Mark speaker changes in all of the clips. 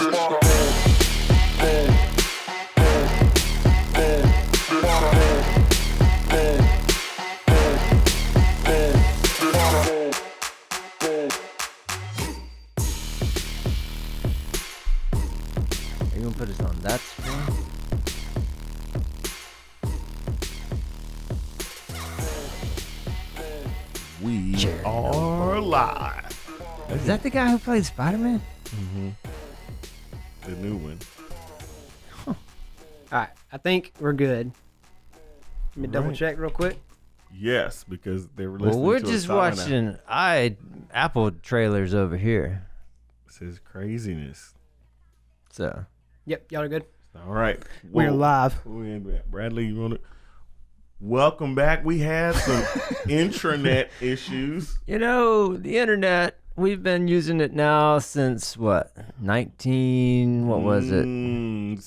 Speaker 1: Are you gonna put us on that screen?
Speaker 2: We are live.
Speaker 1: Is that the guy who played Spider-Man?
Speaker 2: Mm-hmm. The new one.
Speaker 3: All right, I think we're good. Let me double check real quick.
Speaker 2: Yes, because they were listening
Speaker 1: Well, we're
Speaker 2: to
Speaker 1: just
Speaker 2: a song now.
Speaker 1: watching Apple trailers over here.
Speaker 2: This is craziness.
Speaker 1: So,
Speaker 3: Yep, y'all are good.
Speaker 2: All right.
Speaker 3: We're live.
Speaker 2: Bradley, you want to... Welcome back. We had some intranet issues.
Speaker 1: you know, the internet, we've been using it now since what? 19, what was it?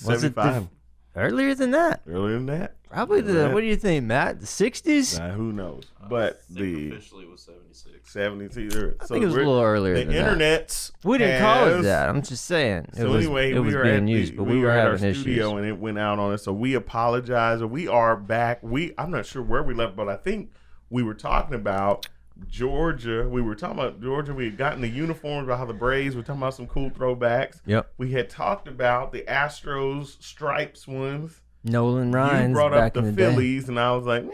Speaker 1: Was it
Speaker 2: 75.
Speaker 1: earlier than that?
Speaker 2: Earlier than that?
Speaker 1: Probably what do you think, Matt? The 60s?
Speaker 2: Who knows? But the
Speaker 4: officially was 76.
Speaker 2: 72.
Speaker 1: I think it was a little earlier
Speaker 2: the
Speaker 1: than that.
Speaker 2: internet's
Speaker 1: We didn't call it
Speaker 2: has-
Speaker 1: that. I'm just saying.
Speaker 2: So anyway,
Speaker 1: it was
Speaker 2: we were
Speaker 1: being
Speaker 2: at
Speaker 1: used, but we were
Speaker 2: at our
Speaker 1: having
Speaker 2: studio
Speaker 1: issues.
Speaker 2: and it went out on us. So we apologize. We are back. I'm not sure where we left, but I think we were talking about Georgia. We were talking about Georgia. We had gotten the uniforms about how the Braves were talking about some cool throwbacks.
Speaker 1: Yep.
Speaker 2: We had talked about the Astros stripes ones.
Speaker 1: Nolan Ryan's
Speaker 2: You brought
Speaker 1: back
Speaker 2: up
Speaker 1: in
Speaker 2: the
Speaker 1: the day.
Speaker 2: Phillies, and I was like,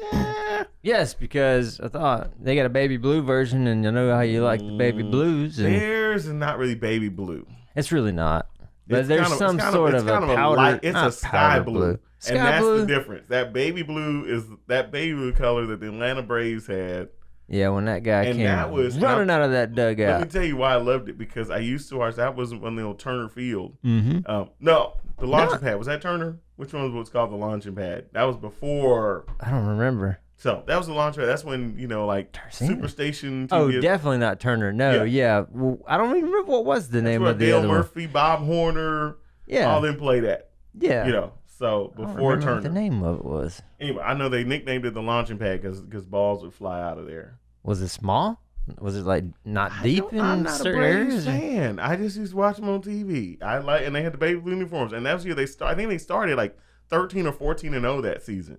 Speaker 1: Yes, because I thought they got a baby blue version, and you know how you like the baby blues. And
Speaker 2: theirs is not really baby blue.
Speaker 1: it's really not. But
Speaker 2: It's
Speaker 1: there's
Speaker 2: kind of-
Speaker 1: some
Speaker 2: it's kind
Speaker 1: sort
Speaker 2: it's
Speaker 1: of a
Speaker 2: kind
Speaker 1: powder.
Speaker 2: light, it's
Speaker 1: not
Speaker 2: a sky
Speaker 1: powder
Speaker 2: blue.
Speaker 1: Sky
Speaker 2: And that's
Speaker 1: blue.
Speaker 2: the difference. That baby blue is that baby blue color that the Atlanta Braves had.
Speaker 1: Yeah, when that guy
Speaker 2: And
Speaker 1: came
Speaker 2: that was-
Speaker 1: running out of that
Speaker 2: Let me
Speaker 1: dugout.
Speaker 2: tell you why I loved it, because I used to watch. That was on the old Turner Field.
Speaker 1: Mm-hmm.
Speaker 2: No, the launching pad. Was that Turner? Which one was what's called the launching pad? That was before.
Speaker 1: I don't remember.
Speaker 2: So that was the launch pad. That's when, like
Speaker 1: Tarzana?
Speaker 2: Superstation.
Speaker 1: Oh,
Speaker 2: TV
Speaker 1: definitely not Turner. No, yeah. Well, I don't even remember what was the
Speaker 2: That's
Speaker 1: name
Speaker 2: where
Speaker 1: of the
Speaker 2: Dale
Speaker 1: other one.
Speaker 2: Murphy, Bob Horner,
Speaker 1: Yeah,
Speaker 2: all them played at.
Speaker 1: yeah.
Speaker 2: So
Speaker 1: I don't
Speaker 2: before
Speaker 1: remember
Speaker 2: Turner.
Speaker 1: what the name of it was.
Speaker 2: Anyway, I know they nicknamed it the launching pad because balls would fly out of there.
Speaker 1: Was it small? Was it like not deep
Speaker 2: I'm
Speaker 1: in
Speaker 2: not
Speaker 1: certain
Speaker 2: a Braves
Speaker 1: areas?
Speaker 2: fan. I just used to watch them on TV. And they had the baby blue uniforms. And that was the year I think they started like 13 or 14-0 that season.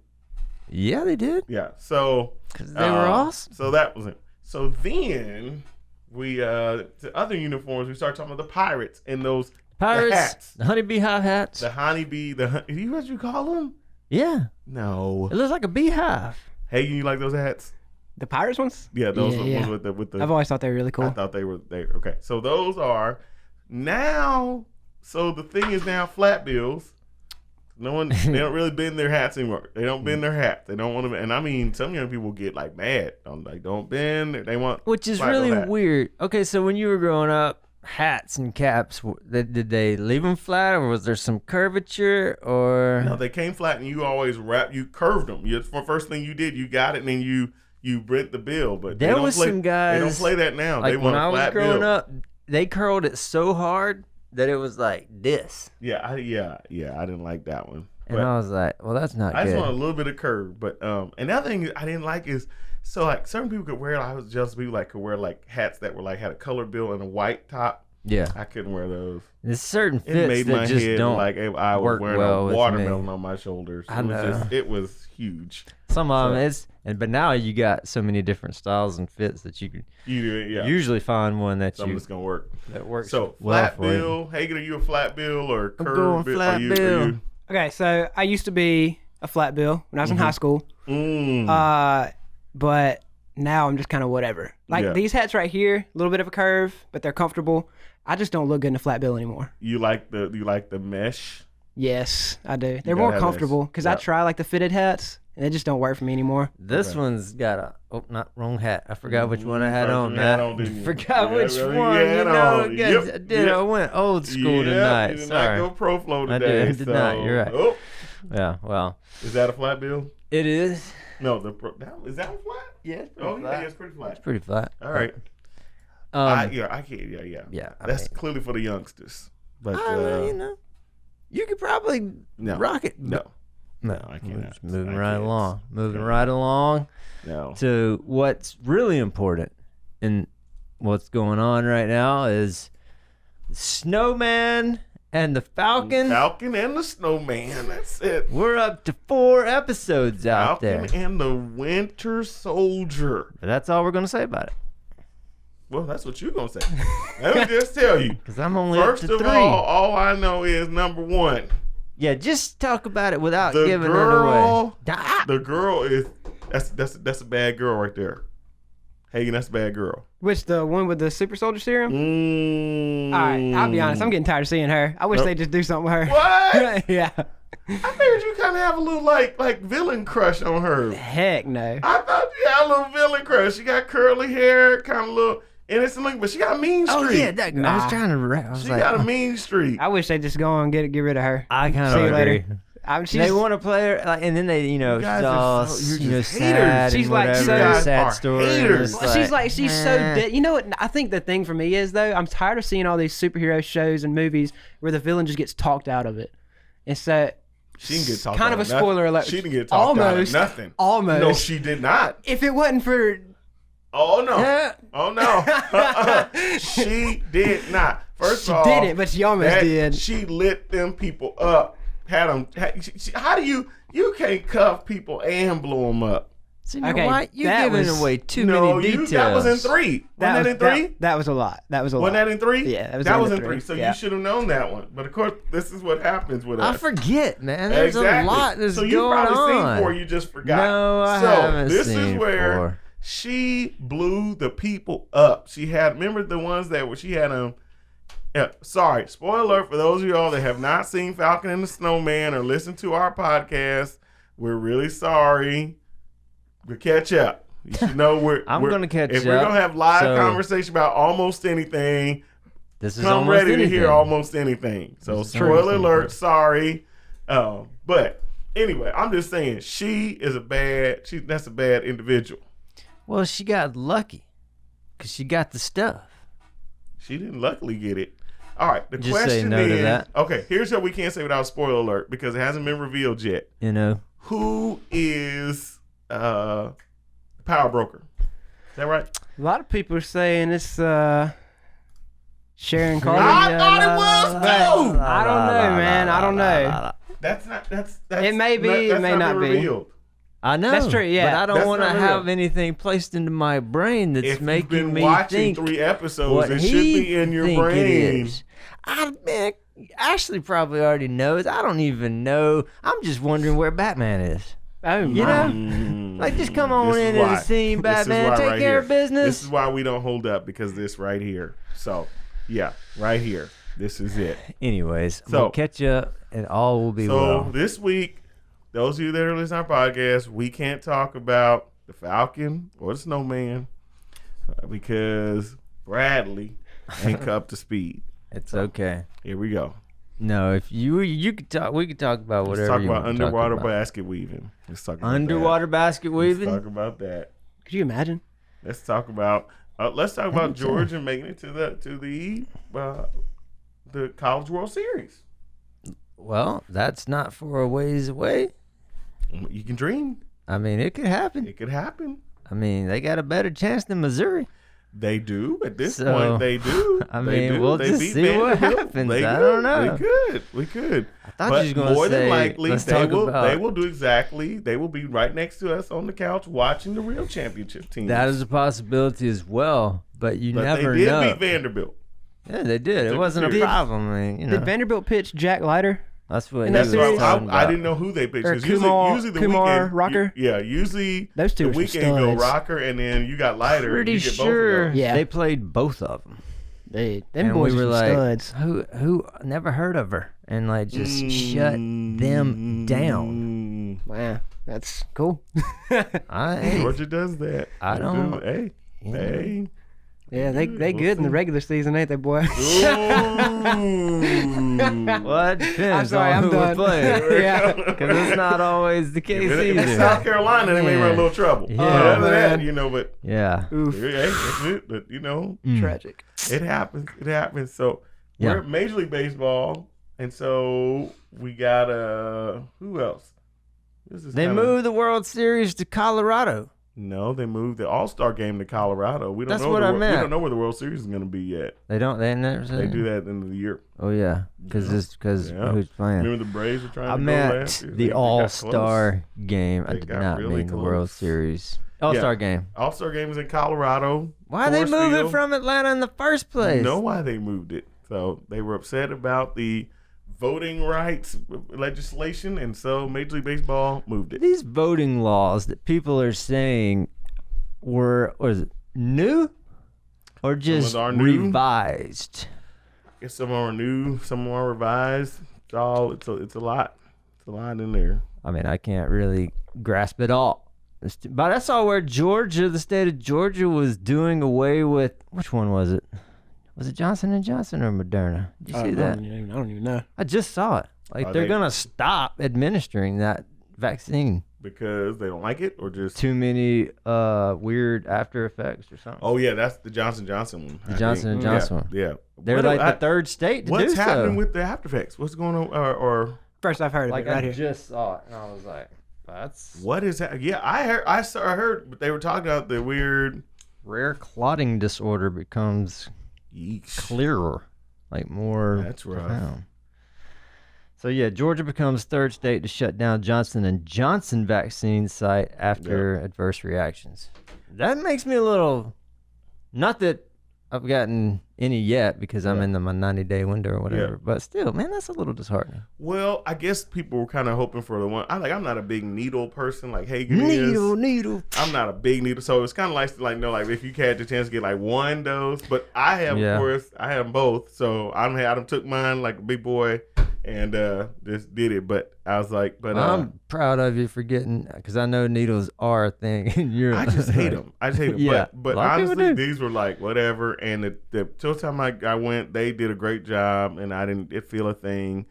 Speaker 1: Yeah, they did.
Speaker 2: Yeah. So
Speaker 1: Because they were awesome.
Speaker 2: So that was it. So then we to other uniforms, we started talking about the Pirates and those
Speaker 1: Pirates,
Speaker 2: the hats.
Speaker 1: the honeybee hive hats.
Speaker 2: The honeybee, you what you call them?
Speaker 1: Yeah,
Speaker 2: No.
Speaker 1: it looks like a beehive.
Speaker 2: Hey, you like those hats?
Speaker 3: The Pirates ones?
Speaker 2: Yeah, those
Speaker 3: Yeah,
Speaker 2: ones with the
Speaker 3: I've always thought they were really
Speaker 2: I
Speaker 3: cool.
Speaker 2: thought they were okay. So those are now. So the thing is now flat bills. No one, they don't really bend their hats anymore. They don't bend their hats. They don't want to. And I mean, some young people get like mad. Don't bend. They want.
Speaker 1: Which is
Speaker 2: flat bill
Speaker 1: really
Speaker 2: hat.
Speaker 1: weird. Okay, so when you were growing up, hats and caps, did they leave them flat, or was there some curvature, or?
Speaker 2: No, they came flat, and you always you curved them. First thing you did, you got it, and then you bent the bill. But
Speaker 1: There
Speaker 2: they don't
Speaker 1: was
Speaker 2: play,
Speaker 1: some guys.
Speaker 2: They don't play that now.
Speaker 1: Like
Speaker 2: they want
Speaker 1: when
Speaker 2: a
Speaker 1: I was
Speaker 2: flat
Speaker 1: growing
Speaker 2: bill.
Speaker 1: up, they curled it so hard that it was like this,
Speaker 2: Yeah, I didn't like that one.
Speaker 1: and
Speaker 2: But
Speaker 1: I was like, "Well, that's not
Speaker 2: I
Speaker 1: good."
Speaker 2: just want a little bit of curve. But another thing I didn't like is like certain people could wear. I was jealous of people like could wear like hats that were like had a colored bill and a white top.
Speaker 1: Yeah,
Speaker 2: I couldn't wear those.
Speaker 1: there's certain
Speaker 2: It
Speaker 1: fits
Speaker 2: made
Speaker 1: that
Speaker 2: my
Speaker 1: just
Speaker 2: head
Speaker 1: don't.
Speaker 2: like if I was
Speaker 1: work
Speaker 2: wearing
Speaker 1: well
Speaker 2: a
Speaker 1: with
Speaker 2: watermelon
Speaker 1: me.
Speaker 2: on my shoulders.
Speaker 1: I
Speaker 2: It was
Speaker 1: know.
Speaker 2: it was huge.
Speaker 1: Some of them but now you got so many different styles and fits that you can
Speaker 2: You do it, yeah.
Speaker 1: usually find one that
Speaker 2: Something that's gonna work.
Speaker 1: that works.
Speaker 2: So
Speaker 1: well
Speaker 2: flat
Speaker 1: for you.
Speaker 2: bill. Hagen, are you a flat bill or
Speaker 1: I'm
Speaker 2: curved
Speaker 1: going
Speaker 2: bill?
Speaker 1: flat
Speaker 2: Are
Speaker 1: bill.
Speaker 2: you,
Speaker 3: Okay, so I used to be a flat bill when I was in high school. But now I'm just kind of whatever. Like
Speaker 2: Yeah.
Speaker 3: these hats right here, a little bit of a curve, but they're comfortable. I just don't look good in a flat bill anymore.
Speaker 2: you like the mesh?
Speaker 3: Yes, I do. They're
Speaker 2: gotta
Speaker 3: more
Speaker 2: have
Speaker 3: comfortable because I
Speaker 2: Yep.
Speaker 3: try like the fitted hats and they just don't work for me anymore.
Speaker 1: This
Speaker 2: Okay.
Speaker 1: one's got not wrong hat. I forgot which one I had
Speaker 2: First
Speaker 1: on.
Speaker 2: one you had
Speaker 1: Matt.
Speaker 2: on, didn't you?
Speaker 1: Forgot
Speaker 2: Yeah,
Speaker 1: which
Speaker 2: really,
Speaker 1: one.
Speaker 2: you had on.
Speaker 1: Guys,
Speaker 2: Yep,
Speaker 1: I did.
Speaker 2: yep.
Speaker 1: I went old school tonight.
Speaker 2: You did
Speaker 1: Sorry.
Speaker 2: not go pro flow
Speaker 1: I
Speaker 2: today.
Speaker 1: did not. You're right.
Speaker 2: Oh,
Speaker 1: Yeah. Well,
Speaker 2: is that a flat bill?
Speaker 1: it is.
Speaker 2: No, is that one flat?
Speaker 1: Yeah. It's
Speaker 2: Oh, yeah, it's pretty flat.
Speaker 1: It's pretty flat.
Speaker 2: All right. I can't.
Speaker 1: Yeah. I
Speaker 2: That's
Speaker 1: mean,
Speaker 2: clearly for the youngsters. But
Speaker 1: you know, you could probably
Speaker 2: no,
Speaker 1: rock it.
Speaker 2: no,
Speaker 1: No,
Speaker 2: I
Speaker 1: we're
Speaker 2: cannot.
Speaker 1: just moving
Speaker 2: I
Speaker 1: right
Speaker 2: can't.
Speaker 1: along. Moving
Speaker 2: Okay.
Speaker 1: right along
Speaker 2: no.
Speaker 1: to what's really important and what's going on right now is Snowman and the Falcon.
Speaker 2: Falcon and the Snowman. That's it.
Speaker 1: We're up to 4 episodes out
Speaker 2: Falcon
Speaker 1: there.
Speaker 2: and the Winter Soldier.
Speaker 1: But that's all we're going to say about it.
Speaker 2: Well, that's what you're going to say. Let me just tell you.
Speaker 1: Because I'm only
Speaker 2: First
Speaker 1: up to
Speaker 2: of
Speaker 1: 3.
Speaker 2: all I know is number 1.
Speaker 1: Yeah, just talk about it without
Speaker 2: The
Speaker 1: giving
Speaker 2: girl,
Speaker 1: it away.
Speaker 2: the girl is that's a bad girl right there. Hagen, that's a bad girl.
Speaker 3: Which, the one with the super soldier serum?
Speaker 2: Mm.
Speaker 3: All right, I'll be honest. I'm getting tired of seeing her. I wish they'd just do something with her.
Speaker 2: What?
Speaker 3: Yeah.
Speaker 2: I figured you kind of have a little like villain crush on her.
Speaker 3: Heck no.
Speaker 2: I thought you had a little villain crush. She got curly hair, kind of little innocent looking, but she got a mean streak.
Speaker 1: Oh, yeah. I
Speaker 3: Nah.
Speaker 1: was trying to... I was
Speaker 2: She
Speaker 1: like,
Speaker 2: got a mean streak.
Speaker 3: I wish they'd just go on and get rid of her.
Speaker 1: I kind
Speaker 3: See
Speaker 1: of
Speaker 3: you later.
Speaker 1: agree.
Speaker 3: She's,
Speaker 1: They want to play her, like, and then they,
Speaker 2: You guys
Speaker 1: it's
Speaker 2: are
Speaker 1: all,
Speaker 2: so- you're just
Speaker 1: sad
Speaker 2: haters.
Speaker 3: She's
Speaker 1: and
Speaker 3: like
Speaker 1: whatever,
Speaker 3: so- You guys
Speaker 1: sad
Speaker 2: are
Speaker 1: story.
Speaker 2: haters.
Speaker 1: It's
Speaker 3: Well, she's so
Speaker 1: eh.
Speaker 3: dead. You know what? I think the thing for me is, though, I'm tired of seeing all these superhero shows and movies where the villain just gets talked out of it. And so,
Speaker 2: She didn't get talked
Speaker 3: kind
Speaker 2: out
Speaker 3: of a
Speaker 2: nothing.
Speaker 3: spoiler alert.
Speaker 2: She didn't get talked out of
Speaker 3: Almost.
Speaker 2: nothing.
Speaker 3: Almost.
Speaker 2: No, she did not.
Speaker 3: If it wasn't for...
Speaker 2: Oh no.
Speaker 1: Eh.
Speaker 2: Oh no. She did not. First
Speaker 3: She
Speaker 2: of all,
Speaker 3: didn't, but she almost did.
Speaker 2: She lit them people up. Had them. How do you can't cuff people and blow them up?
Speaker 1: So, you know
Speaker 3: Okay,
Speaker 1: what? You're
Speaker 3: that
Speaker 1: giving
Speaker 3: was-
Speaker 1: away too
Speaker 2: No,
Speaker 1: many details.
Speaker 2: that was in 3. Wasn't that in 3?
Speaker 3: That was a lot. That was a lot.
Speaker 2: Wasn't that in 3?
Speaker 3: Yeah, that was
Speaker 2: that
Speaker 3: in
Speaker 2: was
Speaker 3: the
Speaker 2: in 3.
Speaker 3: three.
Speaker 2: So
Speaker 3: Yeah.
Speaker 2: you should have known that one. But of course, this is what happens with
Speaker 1: I
Speaker 2: us.
Speaker 1: forget, man. There's
Speaker 2: Exactly.
Speaker 1: a lot that's
Speaker 2: so
Speaker 1: going
Speaker 2: you probably
Speaker 1: on.
Speaker 2: seen 4, you just forgot.
Speaker 1: No, I
Speaker 2: so
Speaker 1: haven't
Speaker 2: this
Speaker 1: seen
Speaker 2: is where
Speaker 1: 4.
Speaker 2: she blew the people up. She had, remember the ones that were, she had yeah, sorry, spoiler alert for those of y'all that have not seen Falcon and the Snowman or listened to our podcast. We're really sorry. We'll catch up. You should know
Speaker 1: I'm
Speaker 2: we're
Speaker 1: gonna catch
Speaker 2: If we're
Speaker 1: up,
Speaker 2: gonna have live
Speaker 1: so-
Speaker 2: conversation about almost anything,
Speaker 1: This is
Speaker 2: come
Speaker 1: almost
Speaker 2: ready
Speaker 1: anything.
Speaker 2: to hear almost anything. So
Speaker 1: This is
Speaker 2: spoiler
Speaker 1: almost
Speaker 2: alert,
Speaker 1: anything.
Speaker 2: sorry. But anyway, I'm just saying she is that's a bad individual.
Speaker 1: Well, she got lucky because she got the stuff.
Speaker 2: She didn't luckily get it. All right, the
Speaker 1: Just say
Speaker 2: question
Speaker 1: no to
Speaker 2: is,
Speaker 1: that.
Speaker 2: okay, here's what we can't say without a spoiler alert because it hasn't been revealed yet.
Speaker 1: You know,
Speaker 2: Who is the power broker? Is that right?
Speaker 3: A lot of people are saying it's Sharon Carter.
Speaker 2: I thought it was too.
Speaker 3: I don't know, man. I don't know.
Speaker 2: That's not. That's
Speaker 3: It may be, it
Speaker 2: that's
Speaker 3: may not
Speaker 2: been
Speaker 3: be.
Speaker 2: revealed.
Speaker 1: I know.
Speaker 3: That's true, yeah.
Speaker 1: But I don't
Speaker 2: That's
Speaker 1: want to
Speaker 2: not
Speaker 1: have
Speaker 2: real.
Speaker 1: anything placed into my brain that's
Speaker 2: If you've
Speaker 1: making
Speaker 2: been
Speaker 1: me
Speaker 2: watching
Speaker 1: think
Speaker 2: 3 episodes,
Speaker 1: what
Speaker 2: it should
Speaker 1: he
Speaker 2: be in your
Speaker 1: think it
Speaker 2: brain.
Speaker 1: is. Man, Ashley probably already knows. I don't even know. I'm just wondering where Batman is.
Speaker 3: Oh,
Speaker 1: You
Speaker 3: my.
Speaker 1: know? Like, just come on
Speaker 2: This is
Speaker 1: in
Speaker 2: why.
Speaker 1: the scene,
Speaker 2: This is
Speaker 1: Batman.
Speaker 2: why
Speaker 1: Take
Speaker 2: right
Speaker 1: care
Speaker 2: here.
Speaker 1: of business.
Speaker 2: This is why we don't hold up because this right here. So, yeah, right here. This is it.
Speaker 1: Anyways,
Speaker 2: So-
Speaker 1: we'll catch up and all will be
Speaker 2: So
Speaker 1: well.
Speaker 2: this week, those of you that are listening to our podcast, we can't talk about the Falcon or the Snowman because Bradley ain't up to speed.
Speaker 1: It's okay.
Speaker 2: Here we go.
Speaker 1: No, if you could talk, we could talk about
Speaker 2: Let's
Speaker 1: whatever
Speaker 2: talk
Speaker 1: you
Speaker 2: about
Speaker 1: want to
Speaker 2: underwater
Speaker 1: talk about.
Speaker 2: basket weaving. Let's talk about
Speaker 1: Underwater basket
Speaker 2: that. Let's
Speaker 1: weaving.
Speaker 2: talk about that.
Speaker 3: Could you imagine?
Speaker 2: Let's talk about Georgia making it to the College World Series.
Speaker 1: Well, that's not for a ways away.
Speaker 2: You can dream.
Speaker 1: I mean, it could happen.
Speaker 2: It could happen.
Speaker 1: I mean, they got a better chance than Missouri.
Speaker 2: They do at this
Speaker 1: So,
Speaker 2: point. They do.
Speaker 1: I
Speaker 2: They
Speaker 1: mean,
Speaker 2: do.
Speaker 1: we'll
Speaker 2: They
Speaker 1: just
Speaker 2: beat
Speaker 1: see what
Speaker 2: Vanderbilt.
Speaker 1: happens.
Speaker 2: They
Speaker 1: I
Speaker 2: could.
Speaker 1: don't know.
Speaker 2: We could.
Speaker 1: I thought
Speaker 2: But
Speaker 1: you was gonna
Speaker 2: more
Speaker 1: say,
Speaker 2: than likely,
Speaker 1: let's
Speaker 2: they
Speaker 1: talk
Speaker 2: will.
Speaker 1: about.
Speaker 2: They will do exactly. They will be right next to us on the couch watching the real championship team.
Speaker 1: That is a possibility as well, but you
Speaker 2: But
Speaker 1: never
Speaker 2: they did
Speaker 1: know.
Speaker 2: beat Vanderbilt.
Speaker 1: Yeah, they did. It
Speaker 2: Took
Speaker 1: wasn't a
Speaker 2: serious.
Speaker 1: problem. I mean, you know,
Speaker 3: Did Vanderbilt pitch Jack Leiter?
Speaker 1: that's what
Speaker 3: in
Speaker 1: he
Speaker 3: that
Speaker 1: was
Speaker 3: series?
Speaker 1: talking
Speaker 2: I
Speaker 1: about.
Speaker 2: didn't know who they picked.
Speaker 3: Or
Speaker 2: 'cause
Speaker 3: Kumar-
Speaker 2: usually the
Speaker 3: Kumar
Speaker 2: weekend,
Speaker 3: Rocker?
Speaker 2: Yeah, usually
Speaker 3: Those two
Speaker 2: the
Speaker 3: are some
Speaker 2: weekend go
Speaker 3: studs.
Speaker 2: Rocker, and then you got Lighter.
Speaker 1: Pretty
Speaker 2: you get
Speaker 1: sure
Speaker 2: both of
Speaker 3: Yeah.
Speaker 1: they played both of them.
Speaker 3: Them
Speaker 1: And
Speaker 3: boys
Speaker 1: we
Speaker 3: are
Speaker 1: were
Speaker 3: some
Speaker 1: like,
Speaker 3: studs.
Speaker 1: who never heard of her? And like just shut them down.
Speaker 3: Wow, that's cool.
Speaker 1: Hey,
Speaker 2: Georgia does that.
Speaker 1: I
Speaker 2: They
Speaker 1: don't-
Speaker 2: do. Hey,
Speaker 1: you know.
Speaker 2: hey.
Speaker 3: Yeah, they
Speaker 2: We'll
Speaker 3: good in the
Speaker 2: see.
Speaker 3: regular season, ain't they, boy?
Speaker 2: Ooh.
Speaker 1: well, it depends
Speaker 3: sorry,
Speaker 1: on
Speaker 3: I'm
Speaker 1: who we're
Speaker 3: done.
Speaker 1: playing.
Speaker 3: Yeah.
Speaker 1: Because it's not always the case
Speaker 2: If it's
Speaker 1: either.
Speaker 2: South Carolina, they may run a little trouble.
Speaker 1: Yeah.
Speaker 2: But other than
Speaker 3: man.
Speaker 2: that, you know, but
Speaker 1: Yeah.
Speaker 3: Oof,
Speaker 2: hey, that's it. But you know,
Speaker 3: tragic.
Speaker 2: it happens. It happens. So
Speaker 1: Yeah.
Speaker 2: we're at Major League Baseball, and so we got who else? This is
Speaker 1: They
Speaker 2: kinda-
Speaker 1: moved the World Series to Colorado.
Speaker 2: No, they moved the All-Star game to Colorado. We don't
Speaker 1: That's
Speaker 2: know
Speaker 1: what I
Speaker 2: We
Speaker 1: meant.
Speaker 2: don't know where the World Series is going to be yet.
Speaker 1: They never said
Speaker 2: They do that at the end of the year.
Speaker 1: Oh yeah, because
Speaker 2: Yeah.
Speaker 1: who's playing?
Speaker 2: Remember the Braves were trying
Speaker 1: I
Speaker 2: to go
Speaker 1: meant
Speaker 2: last year?
Speaker 1: the
Speaker 2: They got
Speaker 1: All-Star game. I
Speaker 2: They
Speaker 1: did
Speaker 2: got
Speaker 1: not
Speaker 2: really
Speaker 1: mean the World
Speaker 2: close.
Speaker 1: Series. All-Star game.
Speaker 2: close. All-Star game is in Colorado.
Speaker 1: Why they
Speaker 2: Coors
Speaker 1: move it
Speaker 2: Field.
Speaker 1: from Atlanta in the first place?
Speaker 2: You know why they moved it. So they were upset about the voting rights legislation, and so Major League Baseball moved it.
Speaker 1: These voting laws that people are saying was it new or just
Speaker 2: are new.
Speaker 1: revised?
Speaker 2: I guess some are new, some are revised. It's a lot. It's a lot in there.
Speaker 1: I mean, I can't really grasp it all. But I saw where the state of Georgia was doing away with, which one was it? Was it Johnson & Johnson or Moderna? Did you see that?
Speaker 3: I don't even know.
Speaker 1: I just saw it. Like, they're going to stop administering that vaccine.
Speaker 2: Because they don't like it, or just
Speaker 1: Too many weird after effects or something.
Speaker 2: Oh yeah, that's the Johnson one.
Speaker 1: The Johnson & Johnson one.
Speaker 2: Yeah.
Speaker 1: They're
Speaker 2: What-
Speaker 1: like
Speaker 2: I-
Speaker 1: the third state to
Speaker 2: What's
Speaker 1: do
Speaker 2: happening
Speaker 1: so.
Speaker 2: with the after effects? What's going on? Or
Speaker 3: First I've heard of
Speaker 1: Like,
Speaker 3: it right
Speaker 1: I
Speaker 3: here.
Speaker 1: just saw it, and I was like, that's
Speaker 2: what is that? Yeah, I heard, but they were talking about the weird.
Speaker 1: rare clotting disorder becomes
Speaker 2: Yeesh.
Speaker 1: clearer, like more
Speaker 2: That's rough.
Speaker 1: profound. So yeah, Georgia becomes third state to shut down Johnson & Johnson vaccine site after adverse reactions. That makes me a little, not that I've gotten any yet because I'm in my 90-day window or whatever,
Speaker 2: Yeah.
Speaker 1: but still, man, that's a little disheartening.
Speaker 2: Well, I guess people were kind of hoping for the one. I'm not a big needle person like Hagen is.
Speaker 1: Needle.
Speaker 2: I'm not a big needle, so it's kind of like if you had the chance to get like one dose, but I have,
Speaker 1: Yeah.
Speaker 2: of course, I have both. So I took mine like a big boy and just did it. But I was like,
Speaker 1: I'm proud of you for getting, because I know needles are a thing. And
Speaker 2: I just hate them.
Speaker 1: Yeah,
Speaker 2: But
Speaker 1: a lot of people
Speaker 2: honestly,
Speaker 1: do.
Speaker 2: these were like whatever. And the first time I went, they did a great job, and I didn't feel a thing.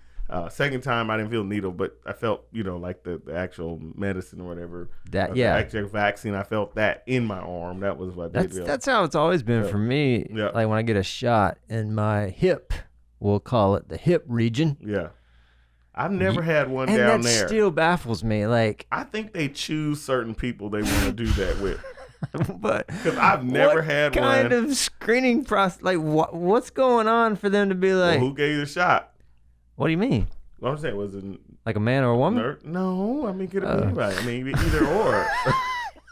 Speaker 2: Second time, I didn't feel a needle, but I felt like the actual medicine or whatever.
Speaker 1: That
Speaker 2: The actual vaccine. I felt that in my arm. That was what they did.
Speaker 1: That's how it's always been for me.
Speaker 2: Yeah.
Speaker 1: Like when I get a shot in my hip, we'll call it the hip region.
Speaker 2: Yeah. I've never had one
Speaker 1: And
Speaker 2: down
Speaker 1: that
Speaker 2: there.
Speaker 1: still baffles me. Like,
Speaker 2: I think they choose certain people they want to do that with.
Speaker 1: but
Speaker 2: Because I've never
Speaker 1: what
Speaker 2: had
Speaker 1: kind
Speaker 2: one.
Speaker 1: of screening process? Like, what's going on for them to be like?
Speaker 2: Well, who gave you the shot?
Speaker 1: What do you mean?
Speaker 2: What I'm saying was it
Speaker 1: Like a man or a woman?
Speaker 2: nerd? No, I mean, could have been anybody. I mean, either or.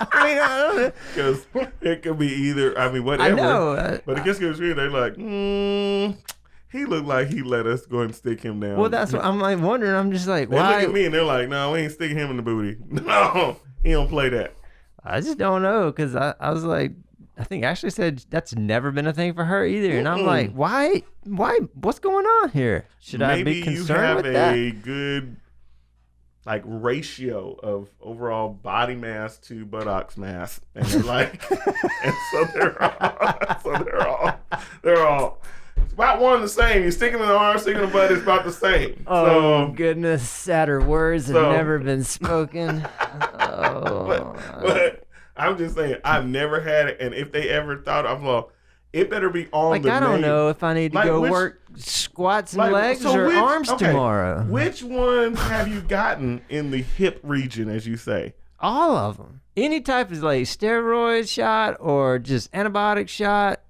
Speaker 1: I mean, I don't know.
Speaker 2: Because it could be either. I mean,
Speaker 1: I
Speaker 2: whatever.
Speaker 1: know.
Speaker 2: But it gets to the screen, they're like, he looked like he let us go and stick him down.
Speaker 1: Well, that's what I'm like wondering. I'm just like,
Speaker 2: They look
Speaker 1: why?
Speaker 2: at me and they're like, no, we ain't sticking him in the booty. No, he don't play that.
Speaker 1: I just don't know, because I was like, I think Ashley said that's never been a thing for her either, and I'm like, why? What's going on here? Should I be concerned with
Speaker 2: Maybe
Speaker 1: that?
Speaker 2: you have a good ratio of overall body mass to buttocks mass, and they're like, and so they're all it's about one and the same. You stick them in the arm, stick them in the butt, it's about the same.
Speaker 1: Oh
Speaker 2: So,
Speaker 1: goodness, sadder words have
Speaker 2: So-
Speaker 1: never been spoken. Oh,
Speaker 2: but I'm just saying, I've never had it, and if they ever thought I'm like, it better be on
Speaker 1: like
Speaker 2: the
Speaker 1: I don't
Speaker 2: menu.
Speaker 1: know if I need to
Speaker 2: Like,
Speaker 1: go
Speaker 2: which-
Speaker 1: work squats and
Speaker 2: Like,
Speaker 1: legs
Speaker 2: so
Speaker 1: or
Speaker 2: which-
Speaker 1: arms
Speaker 2: okay,
Speaker 1: tomorrow.
Speaker 2: Which ones have you gotten in the hip region, as you say?
Speaker 1: All of them. Any type of like steroid shot or just antibiotic shot.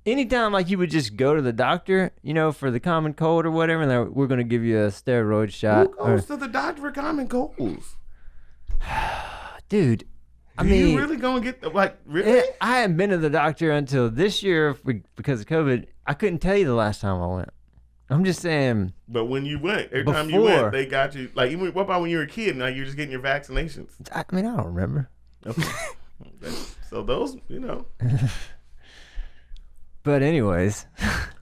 Speaker 1: Anytime like you would just go to the doctor, for the common cold or whatever, and we're going to give you a steroid shot.
Speaker 2: Who goes to the doctor for common colds?
Speaker 1: Dude, I
Speaker 2: Are
Speaker 1: mean,
Speaker 2: you really gonna get really?
Speaker 1: I hadn't been to the doctor until this year because of COVID. I couldn't tell you the last time I went. I'm just saying.
Speaker 2: But when you went, every time you
Speaker 1: Before.
Speaker 2: went, they got you. Like, even what about when you were a kid? Now you're just getting your vaccinations.
Speaker 1: I mean, I don't remember.
Speaker 2: Okay. So those,
Speaker 1: But anyways,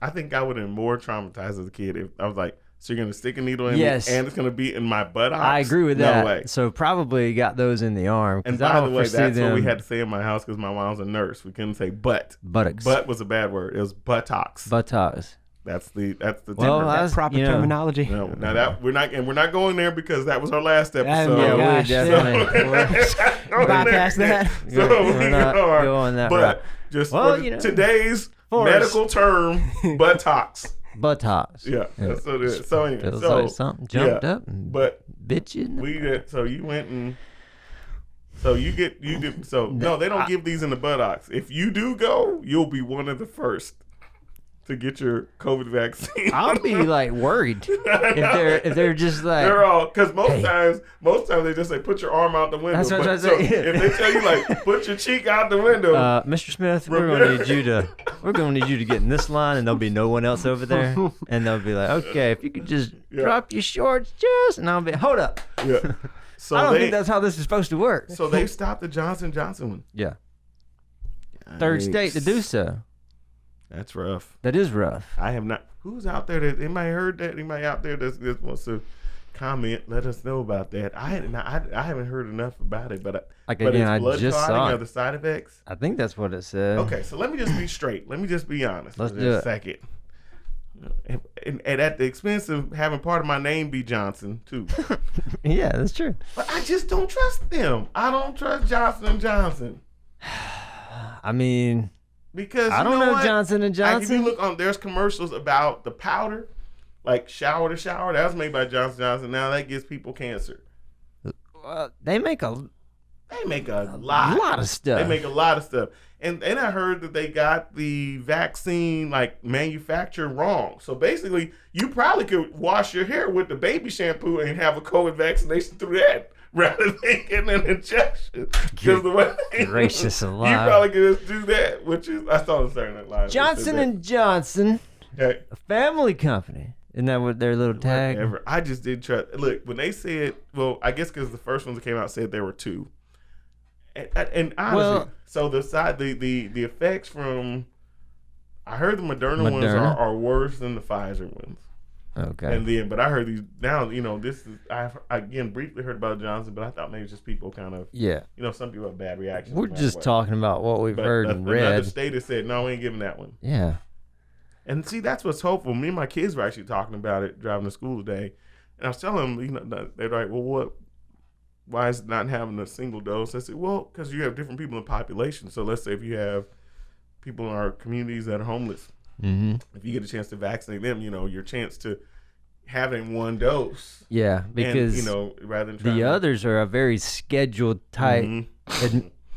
Speaker 2: I think I would have been more traumatized as a kid if I was like, so you're gonna stick a needle in
Speaker 1: Yes.
Speaker 2: me, and it's gonna be in my buttocks.
Speaker 1: I agree with
Speaker 2: no
Speaker 1: that.
Speaker 2: way.
Speaker 1: So probably got those in the arm. 'cause
Speaker 2: And
Speaker 1: I
Speaker 2: by
Speaker 1: don't
Speaker 2: the way,
Speaker 1: foresee
Speaker 2: that's what we
Speaker 1: them
Speaker 2: had to say in my house because my mom's a nurse. We couldn't say butt.
Speaker 1: buttocks.
Speaker 2: Butt was a bad word. It was buttocks.
Speaker 1: Buttocks.
Speaker 2: That's the
Speaker 1: Well,
Speaker 2: difference.
Speaker 3: That's proper terminology.
Speaker 2: No, now that we're not going there because that was our last
Speaker 3: Yeah,
Speaker 2: episode.
Speaker 3: yeah,
Speaker 1: we're
Speaker 3: gosh,
Speaker 1: definitely.
Speaker 2: Going
Speaker 3: Bypass
Speaker 2: there.
Speaker 3: that.
Speaker 2: So
Speaker 1: We're
Speaker 2: we
Speaker 1: not
Speaker 2: are.
Speaker 1: going that
Speaker 2: but
Speaker 1: route.
Speaker 2: just
Speaker 1: Well,
Speaker 2: for
Speaker 1: you know,
Speaker 2: today's
Speaker 1: Forrest.
Speaker 2: medical term, buttocks.
Speaker 1: Buttocks.
Speaker 2: Yeah, that's what it is. So anyway,
Speaker 1: Feels
Speaker 2: so
Speaker 1: like something jumped up and
Speaker 2: but
Speaker 1: bit you. in the-
Speaker 2: so you went and So no, they don't give these in the buttocks. If you do go, you'll be one of the first to get your COVID vaccine.
Speaker 1: I'll be like worried if they're just like
Speaker 2: they're all because most times they just say put your arm out the window.
Speaker 1: That's what I was
Speaker 2: so
Speaker 1: trying to say.
Speaker 2: if they tell you like put your cheek out the window,
Speaker 1: Mr. Smith, we're gonna need you to get in this line, and there'll be no one else over there, and they'll be like, okay, if you could just drop your shorts, and I'll be hold up.
Speaker 2: Yeah. So
Speaker 1: I don't think that's how this is supposed to work.
Speaker 2: So they stopped the Johnson & Johnson one.
Speaker 1: Yeah. Third state to do so.
Speaker 2: That's rough.
Speaker 1: That is rough.
Speaker 2: I have not. Who's out there that anybody heard that? Anybody out there that wants to comment? Let us know about that. I haven't heard enough about it, but
Speaker 1: again,
Speaker 2: it's
Speaker 1: I
Speaker 2: blood
Speaker 1: just
Speaker 2: clotting
Speaker 1: saw
Speaker 2: or
Speaker 1: it.
Speaker 2: the side effects.
Speaker 1: I think that's what it said.
Speaker 2: Okay, so let me just be straight. Let me just be honest.
Speaker 1: Let's
Speaker 2: for
Speaker 1: do
Speaker 2: a
Speaker 1: it.
Speaker 2: second. And at the expense of having part of my name be Johnson too.
Speaker 1: Yeah, that's true.
Speaker 2: But I just don't trust them. I don't trust Johnson & Johnson.
Speaker 1: I mean,
Speaker 2: Because
Speaker 1: I don't know
Speaker 2: what?
Speaker 1: Johnson &
Speaker 2: Like, if
Speaker 1: Johnson.
Speaker 2: you look on, there's commercials about the powder, like shower to shower. That was made by Johnson & Johnson. Now that gives people cancer.
Speaker 1: They make a
Speaker 2: lot
Speaker 1: of stuff.
Speaker 2: They make a lot of stuff. And I heard that they got the vaccine like manufactured wrong. So basically, you probably could wash your hair with the baby shampoo and have a COVID vaccination through that rather than getting an injection. Because the way
Speaker 1: Gracious
Speaker 2: you
Speaker 1: alive.
Speaker 2: probably could just do that, which is I saw the Saturday Night Live.
Speaker 1: Johnson & Johnson,
Speaker 2: Okay.
Speaker 1: a family company. Isn't that what their little tag?
Speaker 2: Whatever. I just didn't trust. Look, when they said, well, I guess because the first ones that came out said there were two. And honestly, so the effects from, I heard the Moderna ones are worse than the Pfizer ones.
Speaker 1: Okay.
Speaker 2: And then, but I heard these now. This is I again briefly heard about Johnson, but I thought maybe just people kind of some people have bad reactions.
Speaker 1: We're just talking about what we've heard and
Speaker 2: Another
Speaker 1: read.
Speaker 2: state has said no, we ain't giving that one.
Speaker 1: Yeah.
Speaker 2: And see, that's what's hopeful. Me and my kids were actually talking about it driving to school today, and I was telling them, they're like, well, what? Why is it not having a single dose? I said, well, because you have different people in the population. So let's say if you have people in our communities that are homeless, if you get a chance to vaccinate them, your chance to having one dose.
Speaker 1: Yeah, because
Speaker 2: and, rather than
Speaker 1: the others are a very scheduled type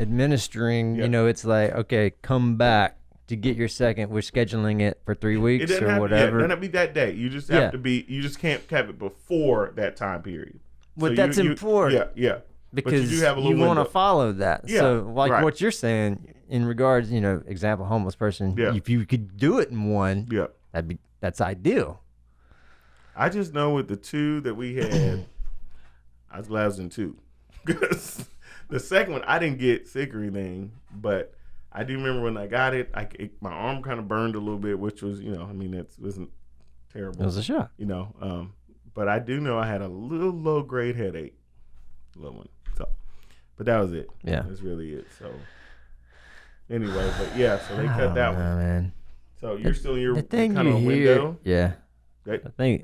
Speaker 1: administering.
Speaker 2: Yeah.
Speaker 1: It's like, okay, come back to get your second. We're scheduling it for 3 weeks or whatever.
Speaker 2: It doesn't have to be that day. You just have to be. You just can't have it before that time period.
Speaker 1: But that's important.
Speaker 2: Yeah.
Speaker 1: Because
Speaker 2: you have a little
Speaker 1: want to
Speaker 2: window.
Speaker 1: follow that.
Speaker 2: Yeah,
Speaker 1: So,
Speaker 2: right.
Speaker 1: what you're saying in regards, example, homeless person.
Speaker 2: Yeah.
Speaker 1: If you could do it in one, that's ideal.
Speaker 2: I just know with the two that we had, I was glad I was in two. Because the second one, I didn't get sick or anything, but I do remember when I got it, my arm kind of burned a little bit, which was, it wasn't terrible.
Speaker 1: It was a shot.
Speaker 2: But I do know I had a little low-grade headache, little one. So, but that was it.
Speaker 1: Yeah.
Speaker 2: That's really it. So, anyway, but yeah, so they cut that one.
Speaker 1: Man.
Speaker 2: So you're still in your
Speaker 1: The thing
Speaker 2: kind
Speaker 1: you
Speaker 2: of
Speaker 1: hear,
Speaker 2: window?
Speaker 1: yeah.
Speaker 2: Right?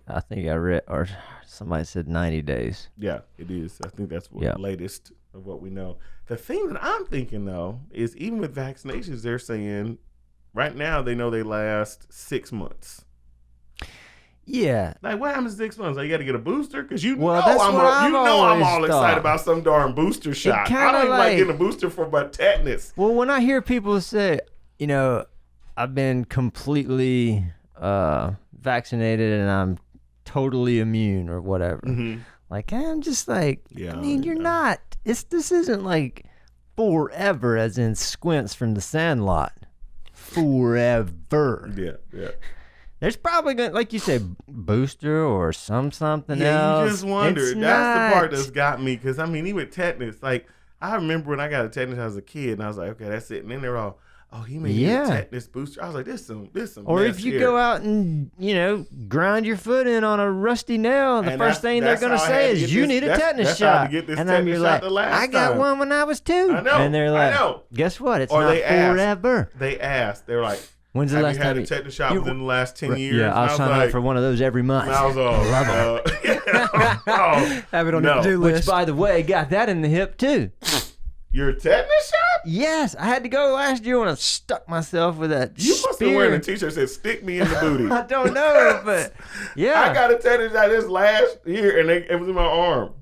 Speaker 1: I think I read, or somebody said 90 days.
Speaker 2: Yeah, it is. I think that's
Speaker 1: Yeah.
Speaker 2: the latest of what we know. The thing that I'm thinking, though, is even with vaccinations, they're saying right now they know they last 6 months.
Speaker 1: Yeah.
Speaker 2: Like, what happens in 6 months? Like, you got to get a booster? Because
Speaker 1: that's what I've
Speaker 2: I'm
Speaker 1: always
Speaker 2: all excited
Speaker 1: thought.
Speaker 2: about some darn booster shot. I
Speaker 1: kinda
Speaker 2: don't even like
Speaker 1: like-
Speaker 2: getting a booster for my tetanus.
Speaker 1: Well, when I hear people say, I've been completely vaccinated and I'm totally immune or whatever. Like, I'm just like,
Speaker 2: Yeah,
Speaker 1: you're not. This isn't like forever, as in Squints from The Sandlot. Forever.
Speaker 2: Yeah.
Speaker 1: There's probably gonna, like you said, booster or something
Speaker 2: Yeah,
Speaker 1: else.
Speaker 2: you just wonder.
Speaker 1: It's
Speaker 2: That's the part
Speaker 1: not.
Speaker 2: that's got me. Because, even tetanus, like, I remember when I got a tetanus when I was a kid, and I was like, okay, that's it. And then they're all, oh, he made a tetanus booster. I was like, this some
Speaker 1: Or
Speaker 2: mess
Speaker 1: if you
Speaker 2: here.
Speaker 1: go out and, grind your foot in on a rusty nail, the
Speaker 2: And
Speaker 1: first thing they're
Speaker 2: that's
Speaker 1: going to
Speaker 2: how I had
Speaker 1: say
Speaker 2: to
Speaker 1: is,
Speaker 2: get
Speaker 1: you
Speaker 2: this-
Speaker 1: need a
Speaker 2: that's-
Speaker 1: tetanus
Speaker 2: that's how I had
Speaker 1: shot.
Speaker 2: to get this
Speaker 1: And then
Speaker 2: tetanus
Speaker 1: you're
Speaker 2: shot
Speaker 1: like,
Speaker 2: the last
Speaker 1: I got
Speaker 2: time.
Speaker 1: one when I was 2.
Speaker 2: I know,
Speaker 1: And they're like,
Speaker 2: I know.
Speaker 1: guess what? It's
Speaker 2: Or
Speaker 1: not
Speaker 2: they asked.
Speaker 1: forever.
Speaker 2: They asked. They were like,
Speaker 1: When's the
Speaker 2: have
Speaker 1: last
Speaker 2: you had
Speaker 1: time
Speaker 2: a tetanus shot within the last 10 years?
Speaker 1: Yeah,
Speaker 2: And
Speaker 1: I was signing
Speaker 2: like,
Speaker 1: up for one of those every month.
Speaker 2: and I was all,
Speaker 3: Have it on
Speaker 2: no.
Speaker 3: your to-do
Speaker 1: Which,
Speaker 3: list.
Speaker 1: by the way, got that in the hip, too.
Speaker 2: Your tetanus shot?
Speaker 1: Yes, I had to go last year when I stuck myself with that
Speaker 2: You must have
Speaker 1: spear.
Speaker 2: wearing a t-shirt that said, stick me in the booty.
Speaker 1: I don't know, but yeah.
Speaker 2: I got a tetanus shot this last year, and it was in my arm.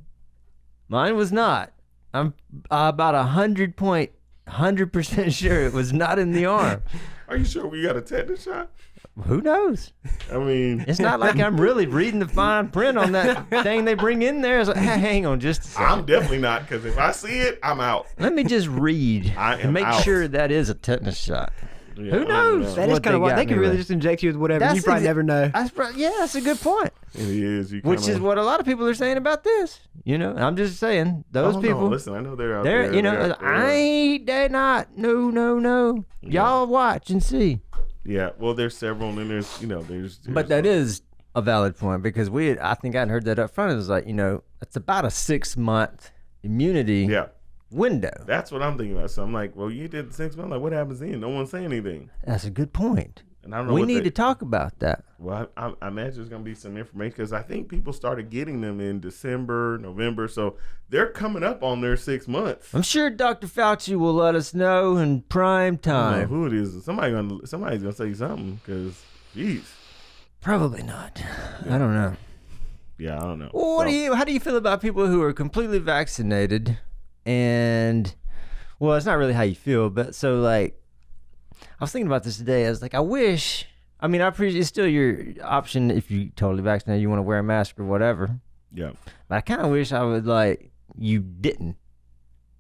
Speaker 1: Mine was not. I'm about 100% sure it was not in the arm.
Speaker 2: Are you sure we got a tetanus shot?
Speaker 1: Who knows?
Speaker 2: I mean,
Speaker 1: It's not like I'm really reading the fine print on that thing they bring in there. It's like, hey, hang on just a second.
Speaker 2: I'm definitely not, because if I see it, I'm out.
Speaker 1: Let me just read
Speaker 2: I am
Speaker 1: and make
Speaker 2: out.
Speaker 1: sure that is a tetanus shot.
Speaker 2: Yeah,
Speaker 1: Who
Speaker 2: I don't
Speaker 1: knows?
Speaker 2: know.
Speaker 3: That is
Speaker 1: what
Speaker 3: kind of
Speaker 1: they
Speaker 3: what
Speaker 1: got
Speaker 3: they can
Speaker 1: me
Speaker 3: really
Speaker 1: with.
Speaker 3: just inject you with whatever.
Speaker 1: That's
Speaker 3: You probably never know.
Speaker 1: That's a good point.
Speaker 2: It is. You
Speaker 1: Which is
Speaker 2: kinda-
Speaker 1: what a lot of people are saying about this. You know, I'm just saying those
Speaker 2: Oh,
Speaker 1: people.
Speaker 2: No, listen, I know they're out there.
Speaker 1: They're, you know, they not. No. Y'all watch and see.
Speaker 2: Yeah, well, there's several, and then there's, there's.
Speaker 1: But that is a valid point because I think I heard that up front. It was like, it's about a 6-month immunity
Speaker 2: Yeah,
Speaker 1: window.
Speaker 2: that's what I'm thinking about. So I'm like, well, you did 6 months. Like, what happens then? No one's saying anything.
Speaker 1: That's a good point.
Speaker 2: And I don't know.
Speaker 1: We
Speaker 2: what
Speaker 1: need
Speaker 2: they-
Speaker 1: to talk about that.
Speaker 2: Well, I imagine there's going to be some information because I think people started getting them in December, November. So they're coming up on their 6 months.
Speaker 1: I'm sure Dr. Fauci will let us know in prime
Speaker 2: I don't know
Speaker 1: time.
Speaker 2: who it is. Somebody's gonna say something because, geez,
Speaker 1: Probably not. I don't know.
Speaker 2: yeah, I don't know.
Speaker 1: Well,
Speaker 2: So,
Speaker 1: how do you feel about people who are completely vaccinated and, well, it's not really how you feel, but so like, I was thinking about this today. I was like, I appreciate it's still your option if you totally vaccinated, you want to wear a mask or whatever.
Speaker 2: yeah,
Speaker 1: But I kind of wish I would you didn't.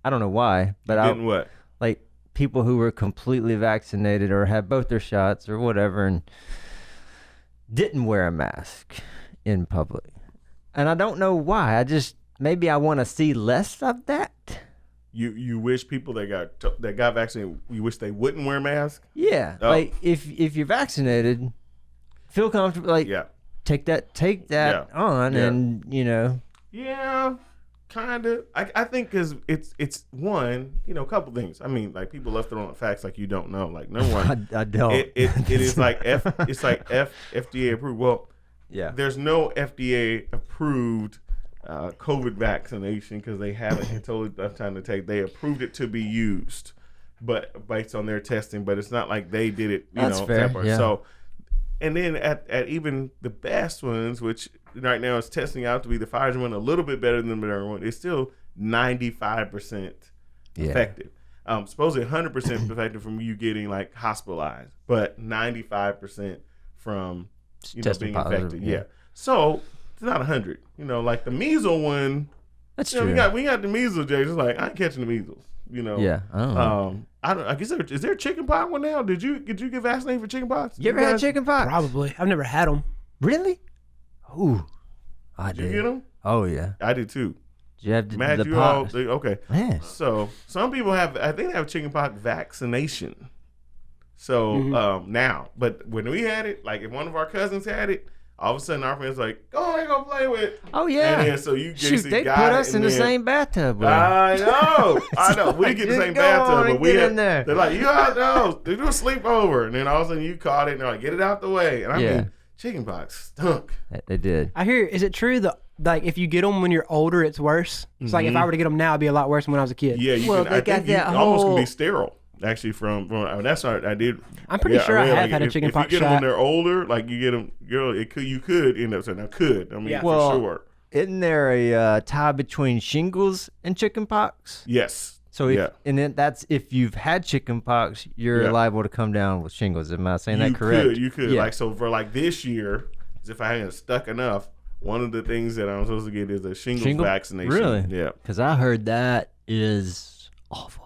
Speaker 1: I don't know why, but
Speaker 2: didn't what?
Speaker 1: like people who were completely vaccinated or had both their shots or whatever and didn't wear a mask in public. And I don't know why. Maybe I want to see less of that.
Speaker 2: You wish people that got vaccinated, you wish they wouldn't wear masks?
Speaker 1: Yeah.
Speaker 2: Oh.
Speaker 1: Like if you're vaccinated, feel comfortable. Like
Speaker 2: Yeah.
Speaker 1: take that
Speaker 2: Yeah.
Speaker 1: on,
Speaker 2: Yeah.
Speaker 1: and
Speaker 2: Yeah, kind of. I think because it's one, a couple things. I mean, like people left it on the facts like you don't know. Like no one.
Speaker 1: I don't.
Speaker 2: It is like FDA approved. Well,
Speaker 1: Yeah.
Speaker 2: there's no FDA approved COVID vaccination because they haven't told it enough time to take. They approved it to be used, but based on their testing. But it's not like they did it.
Speaker 1: That's fair,
Speaker 2: separate.
Speaker 1: yeah.
Speaker 2: So, and then at even the best ones, which right now is testing out to be the Pfizer one, a little bit better than the Moderna one. It's still 95% effective. Supposedly 100% effective from you getting like hospitalized, but 95% from
Speaker 1: Testing
Speaker 2: being
Speaker 1: positive,
Speaker 2: infected.
Speaker 1: yeah.
Speaker 2: Yeah. So it's not 100. Like the measles one.
Speaker 1: That's
Speaker 2: We
Speaker 1: true.
Speaker 2: got the measles, Jay. It's like I ain't catching the measles.
Speaker 1: Yeah. I don't know.
Speaker 2: I guess is there a chicken pox one now? Did you get vaccinated for chicken pox?
Speaker 1: You ever had chicken pox?
Speaker 3: Probably. I've never had them.
Speaker 1: Really? Ooh. I
Speaker 2: Did you
Speaker 1: did.
Speaker 2: get them?
Speaker 1: Oh yeah.
Speaker 2: I did too.
Speaker 1: Did you have
Speaker 2: Matt,
Speaker 1: the
Speaker 2: you all
Speaker 1: pox?
Speaker 2: okay?
Speaker 1: Man.
Speaker 2: So some people have. I think they have chicken pox vaccination. So now, but when we had it, like if one of our cousins had it, all of a sudden our friends like, go and go play with.
Speaker 1: Oh yeah.
Speaker 2: And then so you
Speaker 1: Shoot,
Speaker 2: basically
Speaker 1: they
Speaker 2: got
Speaker 1: put
Speaker 2: it,
Speaker 1: us in
Speaker 2: and
Speaker 1: the
Speaker 2: then-
Speaker 1: same bathtub. Bro.
Speaker 2: I know. We didn't get the
Speaker 1: Just
Speaker 2: same
Speaker 1: go
Speaker 2: bathtub,
Speaker 1: on
Speaker 2: but
Speaker 1: and
Speaker 2: we
Speaker 1: get
Speaker 2: had,
Speaker 1: in there.
Speaker 2: they're like, you got those. They do a sleepover, and then all of a sudden you caught it, and they're like, get it out the way. And I
Speaker 1: Yeah.
Speaker 2: mean, chicken pox stunk.
Speaker 1: They did.
Speaker 3: I hear. Is it true that like if you get them when you're older, it's worse? It's like if I were to get them now, it'd be a lot worse than when I was a kid.
Speaker 2: Yeah, you
Speaker 1: Well,
Speaker 2: can.
Speaker 1: they
Speaker 2: I
Speaker 1: got
Speaker 2: think you
Speaker 1: that
Speaker 2: almost can
Speaker 1: whole-
Speaker 2: be sterile. Actually, from I mean, that's what I did.
Speaker 3: I'm pretty sure I
Speaker 2: read,
Speaker 3: have had a chicken pox
Speaker 2: If you get them when
Speaker 3: shot.
Speaker 2: they're older, like you get them, you could end up saying, "I could." I mean,
Speaker 3: Yeah.
Speaker 2: for
Speaker 1: Well,
Speaker 2: sure.
Speaker 1: Isn't there a tie between shingles and chicken pox?
Speaker 2: Yes.
Speaker 1: So if,
Speaker 2: yeah.
Speaker 1: and then that's if you've had chicken pox, you're
Speaker 2: Yeah.
Speaker 1: liable to come down with shingles. Am I saying
Speaker 2: you
Speaker 1: that correct?
Speaker 2: You could.
Speaker 1: Yeah.
Speaker 2: Like so for like this year, as if I hadn't stuck enough, one of the things that I'm supposed to get is a shingles vaccination.
Speaker 1: Really?
Speaker 2: Yeah.
Speaker 1: Because I heard that is awful.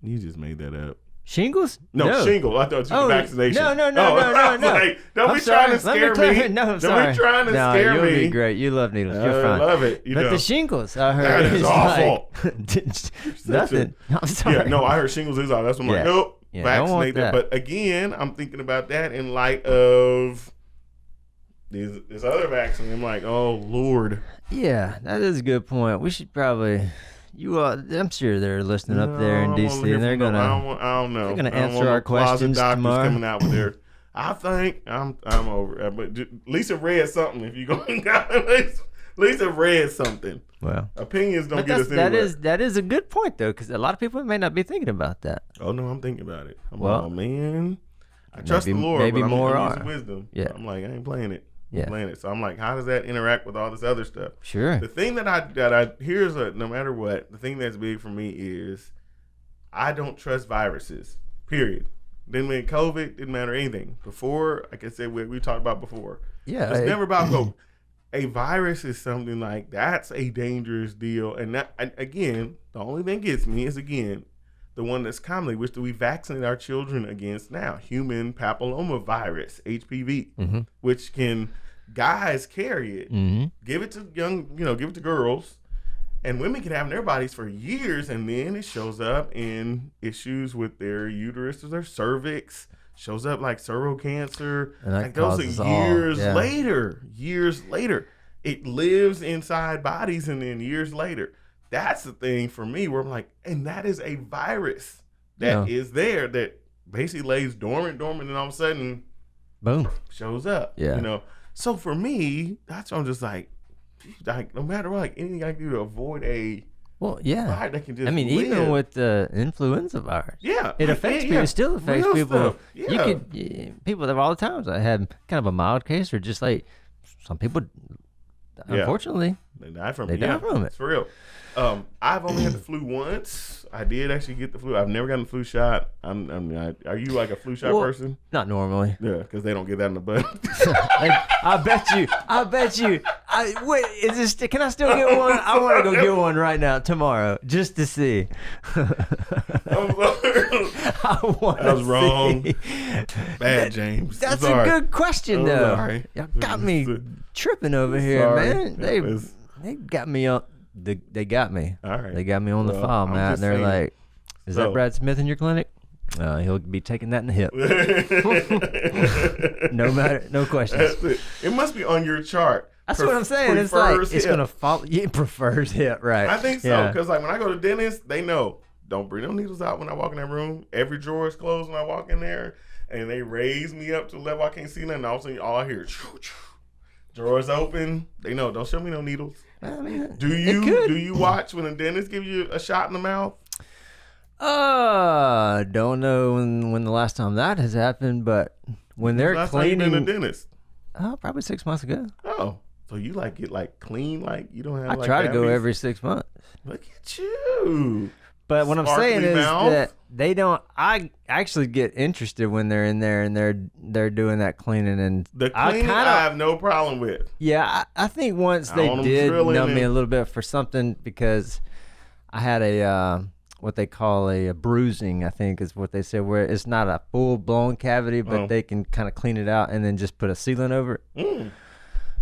Speaker 2: You just made that up.
Speaker 1: Shingles?
Speaker 2: No, shingle. I thought you
Speaker 1: Oh,
Speaker 2: were vaccination.
Speaker 1: no.
Speaker 2: I was like, don't
Speaker 1: I'm
Speaker 2: be
Speaker 1: sorry.
Speaker 2: trying to
Speaker 1: Let me
Speaker 2: scare
Speaker 1: clarify-
Speaker 2: me.
Speaker 1: No, I'm
Speaker 2: Don't
Speaker 1: sorry.
Speaker 2: be trying to
Speaker 1: no,
Speaker 2: scare
Speaker 1: you'll
Speaker 2: me.
Speaker 1: be great. You love needles. You're fine.
Speaker 2: I love it.
Speaker 1: But the shingles, I heard,
Speaker 2: That is
Speaker 1: is
Speaker 2: awful.
Speaker 1: like nothing. I'm sorry.
Speaker 2: Yeah, no, I heard shingles is all. That's what I'm like,
Speaker 1: Yeah.
Speaker 2: nope,
Speaker 1: Yeah, don't want
Speaker 2: vaccinate that.
Speaker 1: that.
Speaker 2: But again, I'm thinking about that in light of this other vaccine. I'm like, oh Lord.
Speaker 1: Yeah, that is a good point. We should probably. I'm sure they're listening up there in
Speaker 2: No, I don't wanna
Speaker 1: DC,
Speaker 2: hear
Speaker 1: and they're
Speaker 2: from no-
Speaker 1: gonna.
Speaker 2: I don't know.
Speaker 1: they're gonna
Speaker 2: I don't
Speaker 1: answer
Speaker 2: want
Speaker 1: our
Speaker 2: no closet
Speaker 1: questions
Speaker 2: doctors
Speaker 1: tomorrow.
Speaker 2: coming out with their. I think I'm over it. But Lisa read something. If you going Lisa read something.
Speaker 1: Well,
Speaker 2: Opinions don't
Speaker 1: but
Speaker 2: get us anywhere.
Speaker 1: that is a good point though, because a lot of people may not be thinking about that.
Speaker 2: Oh no, I'm thinking about it. I'm
Speaker 1: Well,
Speaker 2: like, oh man, I trust
Speaker 1: maybe-
Speaker 2: the Lord,
Speaker 1: maybe
Speaker 2: but
Speaker 1: more
Speaker 2: I'm
Speaker 1: are.
Speaker 2: using wisdom.
Speaker 1: Yeah.
Speaker 2: I'm like, I ain't playing it.
Speaker 1: Yeah.
Speaker 2: planet. So I'm like, how does that interact with all this other stuff?
Speaker 1: Sure.
Speaker 2: The thing that I here's a no matter what, the thing that's big for me is I don't trust viruses. Period. Then when COVID didn't matter anything. Before, like I said, we talked about before.
Speaker 1: Yeah.
Speaker 2: It's never about COVID. A virus is something like that's a dangerous deal. And that again, the only thing gets me is again the one that's commonly, which do we vaccinate our children against now? Human papilloma virus, HPV, which can guys carry it. Give it to give it to girls. And women can have in their bodies for years, and then it shows up in issues with their uterus or their cervix. Shows up like cervical cancer.
Speaker 1: And that
Speaker 2: like those
Speaker 1: causes
Speaker 2: are years later. Years later. It lives inside bodies, and then years later. That's the thing for me where I'm like, and that is a virus that is there that basically lays dormant, and all of a sudden,
Speaker 1: boom,
Speaker 2: shows up.
Speaker 1: Yeah.
Speaker 2: So for me, that's why I'm just like no matter what, anything I can do to avoid a virus that can just
Speaker 1: even with the influenza virus, it affects people. It still affects people. You could people have all the times I had kind of a mild case, or just like some people, unfortunately,
Speaker 2: they die from
Speaker 1: it.
Speaker 2: It's for real. I've only had the flu once. I did actually get the flu. I've never gotten the flu shot. Are you like a flu shot person?
Speaker 1: Not normally.
Speaker 2: Yeah, because they don't get that in the butt.
Speaker 1: I bet you. Wait, is this? Can I still get one? I want to go get one right now, tomorrow, just to see.
Speaker 2: I was wrong. Bad, James.
Speaker 1: That's a good question, though.
Speaker 2: Sorry.
Speaker 1: Y'all got me tripping over here, man. They got me on. They got me.
Speaker 2: All right.
Speaker 1: They got me on the file, Matt. And they're like, "Is that Brad Smith in your clinic? He'll be taking that in the hip." No questions.
Speaker 2: It must be on your chart.
Speaker 1: That's what I'm saying. It's like it's gonna follow. It prefers hip, right?
Speaker 2: I think so, because like when I go to dentist, they know don't bring no needles out when I walk in that room. Every drawer is closed when I walk in there, and they raise me up to the level I can't see nothing. All of a sudden, all I hear, drawers open. They know don't show me no needles.
Speaker 1: I mean,
Speaker 2: do you watch when a dentist gives you a shot in the mouth?
Speaker 1: Don't know when the last time that has happened, but when they're
Speaker 2: last
Speaker 1: cleaning,
Speaker 2: time you been a dentist?
Speaker 1: Probably 6 months ago.
Speaker 2: Oh, so you like get like clean, like you don't have.
Speaker 1: I try to go every 6 months.
Speaker 2: Look at you.
Speaker 1: But what I'm saying is
Speaker 2: mouth.
Speaker 1: that they don't. I actually get interested when they're in there and they're doing that cleaning, and
Speaker 2: the cleaning I have no problem with.
Speaker 1: Yeah, I think once they did numb me a little bit for something, because I had a what they call a bruising, I think is what they said, where it's not a full blown cavity, but they can kind of clean it out and then just put a sealant over it.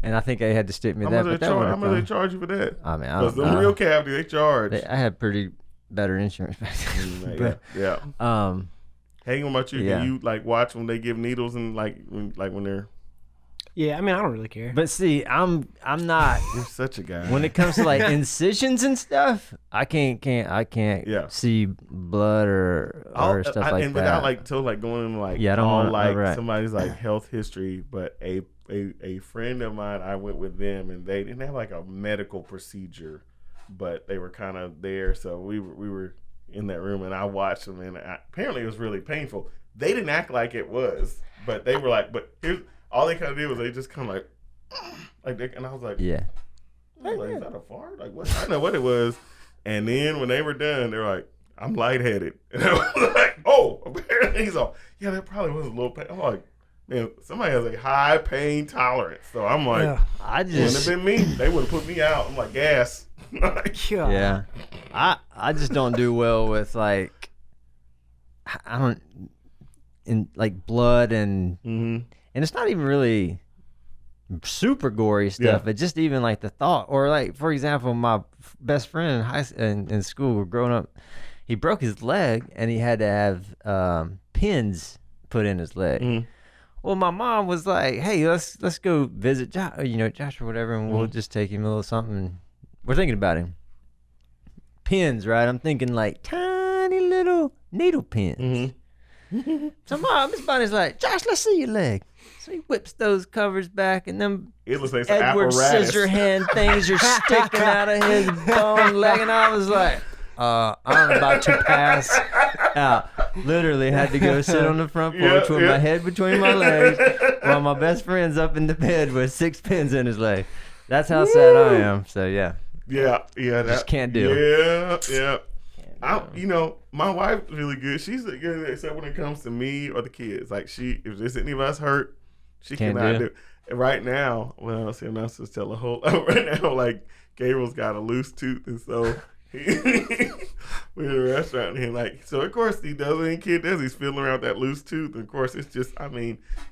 Speaker 1: And I think they had to stick me that.
Speaker 2: How much they charge you for that?
Speaker 1: I mean,
Speaker 2: because the real cavity they charge.
Speaker 1: I had pretty better insurance back then. But,
Speaker 2: Hang on about you. Can you like watch when they give needles and like when they're?
Speaker 3: Yeah, I mean, I don't really care.
Speaker 1: But see, I'm not.
Speaker 2: You're such a guy.
Speaker 1: When it comes to like incisions and stuff, I can't see blood or stuff like that.
Speaker 2: And without like going into like
Speaker 1: I don't want
Speaker 2: somebody's like health history, but a friend of mine, I went with them and they didn't have like a medical procedure, but they were kind of there, so we were in that room and I watched them, and apparently it was really painful. They didn't act like it was, but they were like, but here's all they kind of did was they just kind of like and I was like, is that a fart? Like what? I don't know what it was. And then when they were done, they were like, I'm lightheaded, and I was like, oh, apparently he's all, yeah, that probably was a little pain. I'm like, man, somebody has a high pain tolerance, so I'm like,
Speaker 1: I just
Speaker 2: wouldn't have been me. They would have put me out. I'm like, gas.
Speaker 1: Yeah, I just don't do well with like like blood and it's not even really super gory stuff, but just even like the thought, or like for example, my best friend in school growing up, he broke his leg and he had to have pins put in his leg. Well, my mom was like, hey, let's go visit Josh or whatever, and we'll just take him a little something. We're thinking about him. Pins, right? I'm thinking like tiny little needle pins. So Miss Bonnie's like, Josh, let's see your leg. So he whips those covers back, and them
Speaker 2: like
Speaker 1: Edward Scissorhand things are sticking out of his bone leg, and I was like, I'm about to pass out. Literally had to go sit on the front porch with my head between my legs while my best friend's up in the bed with 6 pins in his leg. That's how sad I am. So yeah,
Speaker 2: That
Speaker 1: can't do it.
Speaker 2: Yeah. My wife's really good. She's good except when it comes to me or the kids. Like if there's any of us hurt, she
Speaker 1: Can't
Speaker 2: cannot
Speaker 1: do
Speaker 2: do. And right now, well, see, I'm not supposed to tell a whole. Right now, like Gabriel's got a loose tooth, and so we're in a restaurant, and so of course he does what any kid does. He's feeling around that loose tooth, and of course it's just,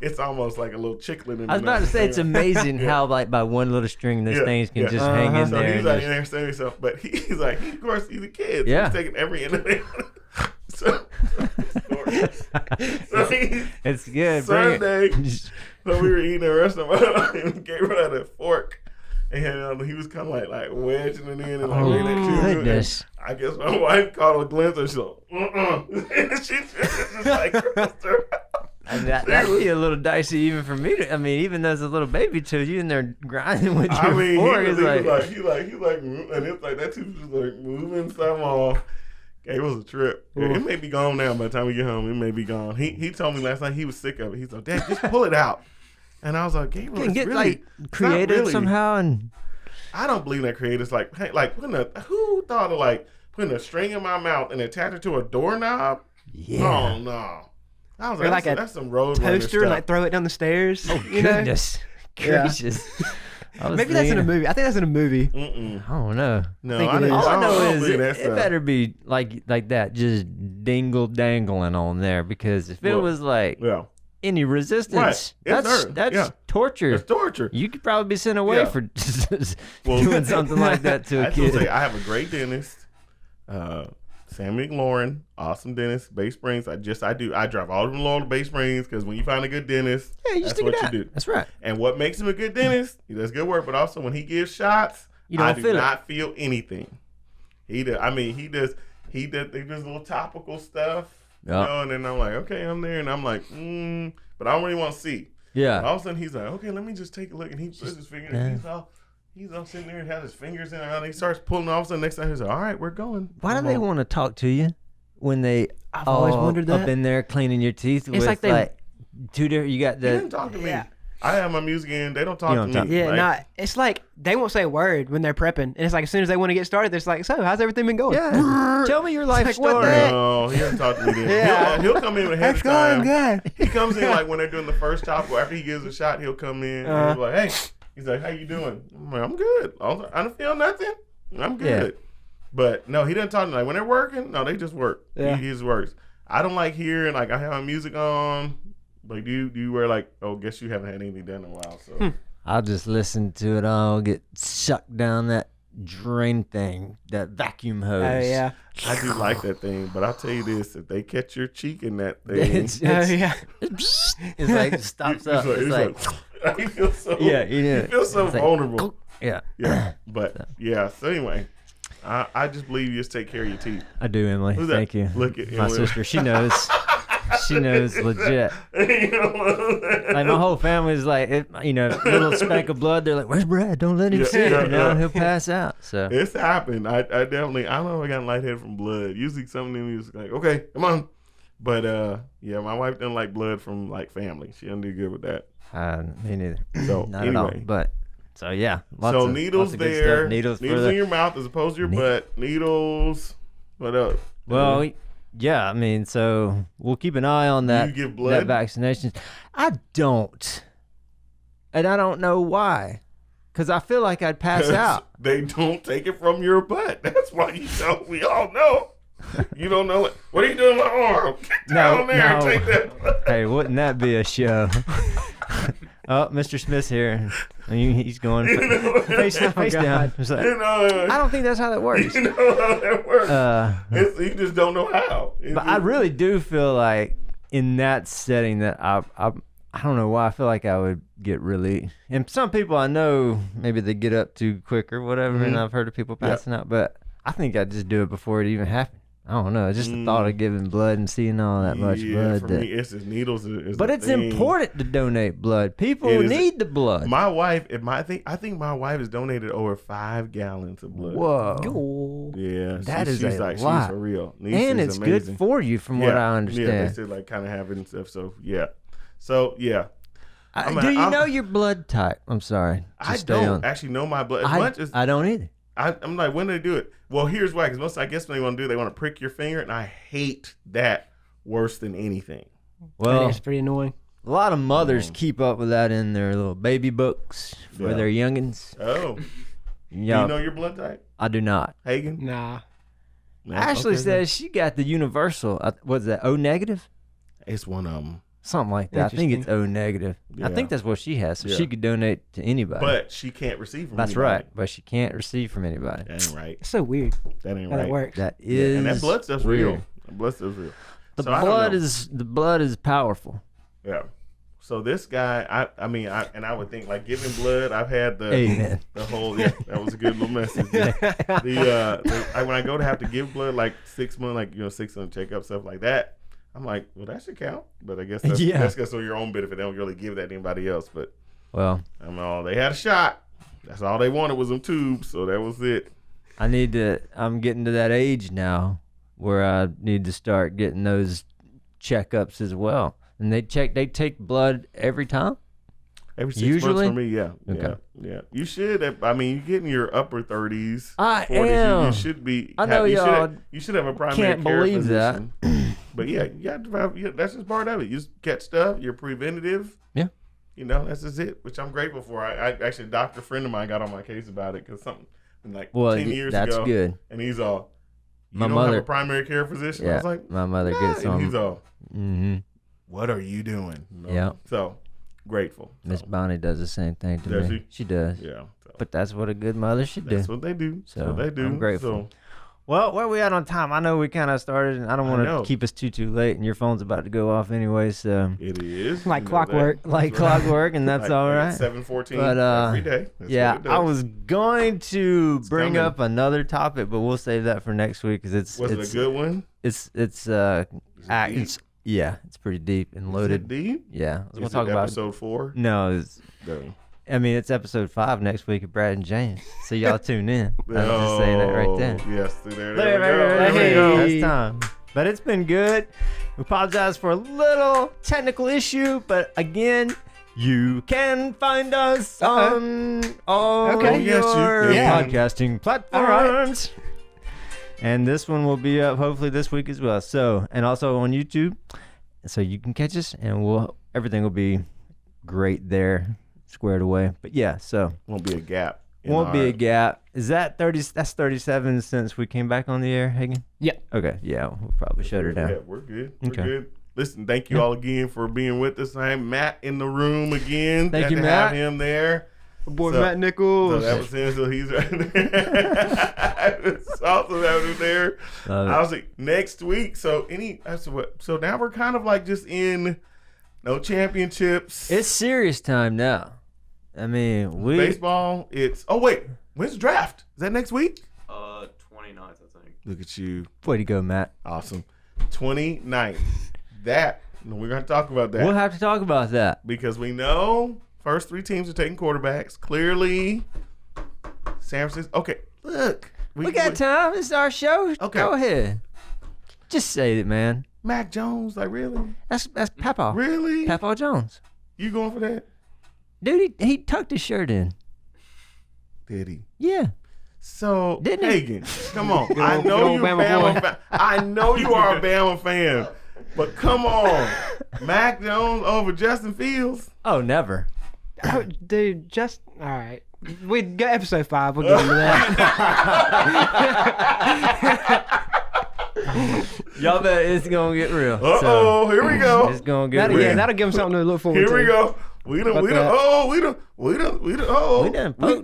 Speaker 2: it's almost like a little chickling.
Speaker 1: I was about to say it's amazing how like by one little string those things can just hang in
Speaker 2: so
Speaker 1: there.
Speaker 2: He's like in there saying himself, but he's like, of course he's a kid. So
Speaker 1: Yeah.
Speaker 2: he's taking every end of it. So
Speaker 1: It's good.
Speaker 2: Sunday,
Speaker 1: Bring it.
Speaker 2: so we were eating at a restaurant, and Gabriel had a fork. And he was kind of like wedging it in and like
Speaker 1: Oh,
Speaker 2: making it too.
Speaker 1: goodness.
Speaker 2: And I guess my wife caught a glimpse and she's like, she's just like,
Speaker 1: And that'd be a little dicey even for me. Even as a little baby too, you in there grinding with your fork.
Speaker 2: He was like, and it's like that tooth was like moving some off. It was a trip. It may be gone now. By the time we get home, it may be gone. He told me last night he was sick of it. He's like, Dad, just pull it out. And I was like, Gabriel,
Speaker 1: Can get
Speaker 2: really,
Speaker 1: creative somehow, and
Speaker 2: I don't believe that creative. It's like, hey, who thought of putting a string in my mouth and attach it to a doorknob?
Speaker 1: yeah.
Speaker 2: Oh no. I was
Speaker 3: Or
Speaker 2: like,
Speaker 3: like
Speaker 2: that's some road
Speaker 3: toaster, and like throw it down the stairs.
Speaker 1: Oh
Speaker 3: you know?
Speaker 1: goodness gracious!
Speaker 3: Maybe that's in a movie. I think that's in a movie.
Speaker 2: Mm-mm.
Speaker 1: I don't know.
Speaker 2: No,
Speaker 3: think
Speaker 2: I
Speaker 3: it
Speaker 2: didn't.
Speaker 3: is.
Speaker 1: All I know
Speaker 2: don't
Speaker 1: is
Speaker 2: believe that
Speaker 1: it
Speaker 2: stuff.
Speaker 1: better be like that, just dingle dangling on there. Because if it
Speaker 2: Look,
Speaker 1: was like
Speaker 2: Yeah,
Speaker 1: any resistance,
Speaker 2: Right. It's
Speaker 1: that's
Speaker 2: nerve. Yeah.
Speaker 1: torture.
Speaker 2: it's torture.
Speaker 1: You could probably be sent away
Speaker 2: Yeah.
Speaker 1: for
Speaker 2: Well,
Speaker 1: doing something like that to
Speaker 2: I
Speaker 1: a
Speaker 2: just want
Speaker 1: kid.
Speaker 2: to say I have a great dentist, Sam McLaurin, awesome dentist, Bay Springs. I drive all over Laurel to Bay Springs because when you find a good dentist,
Speaker 1: Yeah, you
Speaker 2: that's
Speaker 1: stick
Speaker 2: what
Speaker 1: it
Speaker 2: you
Speaker 1: out.
Speaker 2: do.
Speaker 1: That's right.
Speaker 2: And what makes him a good dentist? He does good work, but also when he gives shots,
Speaker 1: You don't
Speaker 2: I do
Speaker 1: feel it.
Speaker 2: not feel anything. He does. He does little topical stuff,
Speaker 1: Yeah.
Speaker 2: and then I'm like, okay, I'm there, and I'm like, but I don't really want to see. And
Speaker 1: Yeah.
Speaker 2: all of a sudden, he's like, okay, let me just take a look, and he puts his finger.
Speaker 1: Yeah.
Speaker 2: He's all sitting there and has his fingers in it, and he starts pulling. All of a sudden, next time he's like, all right, we're going.
Speaker 1: Why do
Speaker 2: I'm
Speaker 1: they
Speaker 2: like,
Speaker 1: want to talk to you when they
Speaker 3: I've always wondered
Speaker 1: up
Speaker 3: that.
Speaker 1: in there cleaning your teeth? It's with
Speaker 3: like they-
Speaker 1: two different. You got
Speaker 2: He didn't
Speaker 1: the
Speaker 2: talk to me.
Speaker 3: Yeah.
Speaker 2: I have my music in. They don't talk
Speaker 1: You
Speaker 2: to
Speaker 1: don't
Speaker 2: me.
Speaker 1: talk-
Speaker 3: Yeah,
Speaker 2: Like,
Speaker 3: it's like they won't say a word when they're prepping, and it's like as soon as they want to get started, it's like, so how's everything been going?
Speaker 1: yeah. Tell me your life
Speaker 3: like, what
Speaker 1: story.
Speaker 3: the heck?
Speaker 2: No, he doesn't talk to me then.
Speaker 3: Yeah.
Speaker 2: He'll come in ahead of time.
Speaker 3: good.
Speaker 2: He comes in like when they're doing the first topical. After he gives a shot, he'll come in and he's like, "Hey," he's like, "How you doing?" I'm like, "I'm good. I don't feel nothing. I'm good." But no, he doesn't talk to me. Like when they're working, no, they just work.
Speaker 3: Yeah.
Speaker 2: He just works. I don't like hearing I have my music on. Like, do you wear guess you haven't had anything done in a while, so.
Speaker 1: I'll just listen to it all get sucked down that drain thing, that vacuum hose.
Speaker 3: Oh yeah.
Speaker 2: I do like that thing, but I'll tell you this: if they catch your cheek in that thing,
Speaker 1: It's,
Speaker 3: Oh yeah.
Speaker 1: it's like it stops up. It's like
Speaker 2: you feel so
Speaker 1: yeah, you know.
Speaker 2: you feel so
Speaker 1: It's like,
Speaker 2: vulnerable.
Speaker 1: yeah.
Speaker 2: Yeah, but yeah. So anyway, I just believe you just take care of your teeth.
Speaker 1: I do, Emily.
Speaker 2: Who's that?
Speaker 1: Thank you.
Speaker 2: Look at
Speaker 1: My
Speaker 2: Emily.
Speaker 1: sister. She knows. She knows legit.
Speaker 2: You know what I'm saying?
Speaker 1: Like my whole family's like, little speck of blood. They're like, "Where's Brad? Don't let him
Speaker 2: Yeah,
Speaker 1: see it.
Speaker 2: yeah,
Speaker 1: Now
Speaker 2: yeah.
Speaker 1: he'll pass out." So
Speaker 2: It's happened. I definitely. I don't know if I got lightheaded from blood. Usually something in me was like, okay, come on. But yeah, my wife doesn't like blood from family. She doesn't do good with that.
Speaker 1: me neither.
Speaker 2: So
Speaker 1: Not at all.
Speaker 2: anyway.
Speaker 1: But so yeah,
Speaker 2: So needles
Speaker 1: lots of good
Speaker 2: there.
Speaker 1: stuff. Needles for
Speaker 2: in
Speaker 1: the.
Speaker 2: your mouth as opposed to your butt. Needles. What else?
Speaker 1: Well, yeah. So we'll keep an eye on that.
Speaker 2: You give
Speaker 1: That
Speaker 2: blood?
Speaker 1: vaccination. I don't, and I don't know why. Because I feel like I'd pass out.
Speaker 2: They don't take it from your butt. That's why you don't. We all know. You don't know it. What are you doing with my arm? Get down there and take that.
Speaker 1: Hey, wouldn't that be a show? Oh, Mr. Smith's here. He's going face down. It's like,
Speaker 2: You know,
Speaker 1: I don't think that's how that works.
Speaker 2: you know how that works. You just don't know how.
Speaker 1: But I really do feel like in that setting that I don't know why I feel like I would get really. And some people I know maybe they get up too quick or whatever, and I've heard of people passing out. But I think I'd just do it before it even happened. I don't know. It's just the thought of giving blood and seeing all that much blood.
Speaker 2: For me, it's just needles.
Speaker 1: But it's important to donate blood. People
Speaker 2: It is-
Speaker 1: need the blood.
Speaker 2: My wife, I think my wife has donated over 5 gallons of blood.
Speaker 1: Whoa.
Speaker 2: Yeah,
Speaker 1: That is
Speaker 2: she's
Speaker 1: a
Speaker 2: like
Speaker 1: lot.
Speaker 2: she's for real. Niece
Speaker 1: And
Speaker 2: is
Speaker 1: it's
Speaker 2: amazing.
Speaker 1: good for you from what I
Speaker 2: Yeah,
Speaker 1: understand.
Speaker 2: they said kind of have it and stuff. So yeah,
Speaker 1: Do you know your blood type? I'm sorry.
Speaker 2: I
Speaker 1: Just stay
Speaker 2: don't
Speaker 1: on.
Speaker 2: actually know my blood as
Speaker 1: I,
Speaker 2: much as
Speaker 1: I don't either.
Speaker 2: I'm like, when do they do it? Well, here's why. Because I guess when they want to do it, they want to prick your finger, and I hate that worse than anything.
Speaker 1: Well,
Speaker 3: It's pretty annoying.
Speaker 1: a lot of mothers keep up with that in their little baby books for
Speaker 2: Yeah.
Speaker 1: their youngins.
Speaker 2: Oh,
Speaker 1: Yeah,
Speaker 2: do you know your blood type,
Speaker 1: I do not.
Speaker 2: Hagen?
Speaker 3: Nah.
Speaker 2: No?
Speaker 1: Ashley
Speaker 2: Okay,
Speaker 1: says she got the universal. What's that? O negative?
Speaker 2: it's one of them.
Speaker 1: Something like that. I think it's
Speaker 3: Interesting.
Speaker 1: O negative. I
Speaker 2: Yeah.
Speaker 1: think that's what she has, so
Speaker 2: Yeah.
Speaker 1: she could donate to anybody.
Speaker 2: But she can't receive from
Speaker 1: that's
Speaker 2: anybody.
Speaker 1: right. But she can't receive from anybody.
Speaker 2: That ain't right.
Speaker 3: It's so weird
Speaker 2: That ain't
Speaker 3: how that
Speaker 2: right.
Speaker 3: works.
Speaker 1: That
Speaker 2: Yeah,
Speaker 1: is
Speaker 2: and that blood stuff's
Speaker 1: weird.
Speaker 2: real. That blood stuff's real.
Speaker 1: The
Speaker 2: So I don't
Speaker 1: blood is powerful.
Speaker 2: Yeah. So this guy, I mean, I would think like giving blood. I've had the
Speaker 1: Amen.
Speaker 2: the whole. Yeah, that was a good little message. Yeah. When I go to have to give blood, like 6 months, like 6 month checkup stuff like that. I'm like, well, that should count. But I guess that's
Speaker 1: Yeah.
Speaker 2: that's just for your own benefit. They don't really give that to anybody else. But
Speaker 1: Well,
Speaker 2: they had a shot. That's all they wanted was them tubes. So that was it.
Speaker 1: I'm getting to that age now where I need to start getting those checkups as well. And they take blood every time?
Speaker 2: Every 6
Speaker 1: Usually?
Speaker 2: months for me, yeah.
Speaker 1: Okay.
Speaker 2: Yeah. You should. I mean, you get in your upper 30s.
Speaker 1: I
Speaker 2: 40s.
Speaker 1: am.
Speaker 2: You should be.
Speaker 1: I know y'all
Speaker 2: You should have a primary
Speaker 1: can't
Speaker 2: care
Speaker 1: believe that.
Speaker 2: physician. But yeah, you got to have. Yeah, that's just part of it. You just catch stuff. You're preventative.
Speaker 1: Yeah.
Speaker 2: That's just it. Which I'm grateful for. I actually, a doctor friend of mine got on my case about it because something like
Speaker 1: Well,
Speaker 2: 10 years
Speaker 1: that's
Speaker 2: ago.
Speaker 1: good.
Speaker 2: And he's all, you
Speaker 1: My
Speaker 2: don't
Speaker 1: mother-
Speaker 2: have a primary care physician. I
Speaker 1: Yeah,
Speaker 2: was like,
Speaker 1: my mother
Speaker 2: nah.
Speaker 1: gets
Speaker 2: And he's
Speaker 1: on.
Speaker 2: all,
Speaker 1: Mm-hmm.
Speaker 2: what are you doing?
Speaker 1: Yeah.
Speaker 2: So grateful.
Speaker 1: Miss
Speaker 2: So,
Speaker 1: Bonnie does the same thing to
Speaker 2: Does
Speaker 1: me.
Speaker 2: she?
Speaker 1: does.
Speaker 2: yeah. So
Speaker 1: But that's what a good mother should do.
Speaker 2: that's what they do.
Speaker 1: So,
Speaker 2: That's what they do.
Speaker 1: I'm grateful.
Speaker 2: So,
Speaker 1: Well, where are we at on time? I know we kind of started, and I don't want
Speaker 2: know.
Speaker 1: to keep us too late, and your phone's about to go off anyway, so
Speaker 2: it is
Speaker 3: Like
Speaker 2: you know
Speaker 3: clockwork.
Speaker 2: that.
Speaker 1: like
Speaker 2: That's right.
Speaker 1: clockwork, and that's
Speaker 2: Like
Speaker 1: all right.
Speaker 2: 7:14
Speaker 1: But,
Speaker 2: every day. That's
Speaker 1: Yeah,
Speaker 2: what it
Speaker 1: I
Speaker 2: does.
Speaker 1: was going to bring
Speaker 2: coming.
Speaker 1: up another topic, but we'll save that for next week because it's
Speaker 2: Was it a good one?
Speaker 1: it's
Speaker 2: Is it deep?
Speaker 1: it's pretty deep and
Speaker 2: Is
Speaker 1: loaded.
Speaker 2: it deep?
Speaker 1: Yeah, I was gonna
Speaker 2: Is
Speaker 1: talk
Speaker 2: it
Speaker 1: about
Speaker 2: episode 4?
Speaker 1: no. It's episode 5 next week of Brad and James. So y'all tune in. I'm just saying that right there.
Speaker 2: Yes, there we
Speaker 1: There
Speaker 2: go.
Speaker 1: we
Speaker 3: Hey.
Speaker 1: go. That's time. But it's been good. We apologize for a little technical issue, but again, you can find us on all
Speaker 3: Okay.
Speaker 2: Yes, you
Speaker 1: your
Speaker 2: can.
Speaker 1: podcasting platforms. And this one will be up hopefully this week as well. So, and also on YouTube, so you can catch us, and everything will be great there, squared away. But yeah, so
Speaker 2: Won't be a gap. in
Speaker 1: won't be
Speaker 2: our-
Speaker 1: a gap. Is that 30? That's 37 since we came back on the air, Hagen?
Speaker 3: Yeah.
Speaker 1: Okay. Yeah, we'll probably shut her
Speaker 2: Yeah,
Speaker 1: down.
Speaker 2: we're good. We're
Speaker 1: Okay.
Speaker 2: good. Listen, thank you all again for being with us. I'm Matt in the room again.
Speaker 1: Thank
Speaker 2: Glad
Speaker 1: you,
Speaker 2: to
Speaker 1: Matt.
Speaker 2: have him there.
Speaker 3: Boy,
Speaker 2: So-
Speaker 3: Matt
Speaker 2: So
Speaker 3: Nichols.
Speaker 2: that was him. So he's right there. It's awesome having him there.
Speaker 1: Love it.
Speaker 2: I was like, next week. So so now we're kind of like just in no championships.
Speaker 1: It's serious time now. I mean,
Speaker 2: baseball. When's the draft? Is that next week?
Speaker 4: 29th, I think.
Speaker 2: Look at you.
Speaker 1: way to go, Matt.
Speaker 2: Awesome. 29th. We're going to talk about that.
Speaker 1: We'll have to talk about that.
Speaker 2: Because we know first 3 teams are taking quarterbacks. Clearly, San Francisco. Okay, look.
Speaker 1: We got time. It's our show.
Speaker 2: Okay.
Speaker 1: Go ahead. Just say it, man.
Speaker 2: Mac Jones, like really?
Speaker 1: That's Papa.
Speaker 2: Really?
Speaker 1: Papa Jones.
Speaker 2: You going for that?
Speaker 1: Dude, he tucked his shirt in.
Speaker 2: Did he?
Speaker 1: Yeah.
Speaker 2: So,
Speaker 1: Didn't he?
Speaker 2: Hagen, come on. I know
Speaker 3: go
Speaker 2: you're a
Speaker 3: Bama
Speaker 2: Bama
Speaker 3: boy.
Speaker 2: fan. I know you are a Bama fan. But come on. Mac Jones over Justin Fields?
Speaker 1: Oh, never.
Speaker 3: Oh, dude, just all right. We got episode 5. We'll get into that.
Speaker 1: Y'all bet it's gonna get real.
Speaker 2: Uh-oh, here we go.
Speaker 1: It's gonna get
Speaker 3: That'll,
Speaker 1: real.
Speaker 3: yeah, that'll give them something to look forward to.
Speaker 2: Here we go. We
Speaker 3: Fuck that.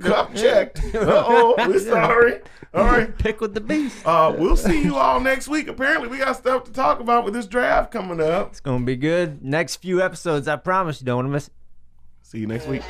Speaker 2: cup checked. We're sorry. All right.
Speaker 1: Pick with the beast.
Speaker 2: We'll see you all next week. Apparently, we got stuff to talk about with this draft coming up.
Speaker 1: It's gonna be good. Next few episodes, I promise you don't want to miss it.
Speaker 2: See you next week.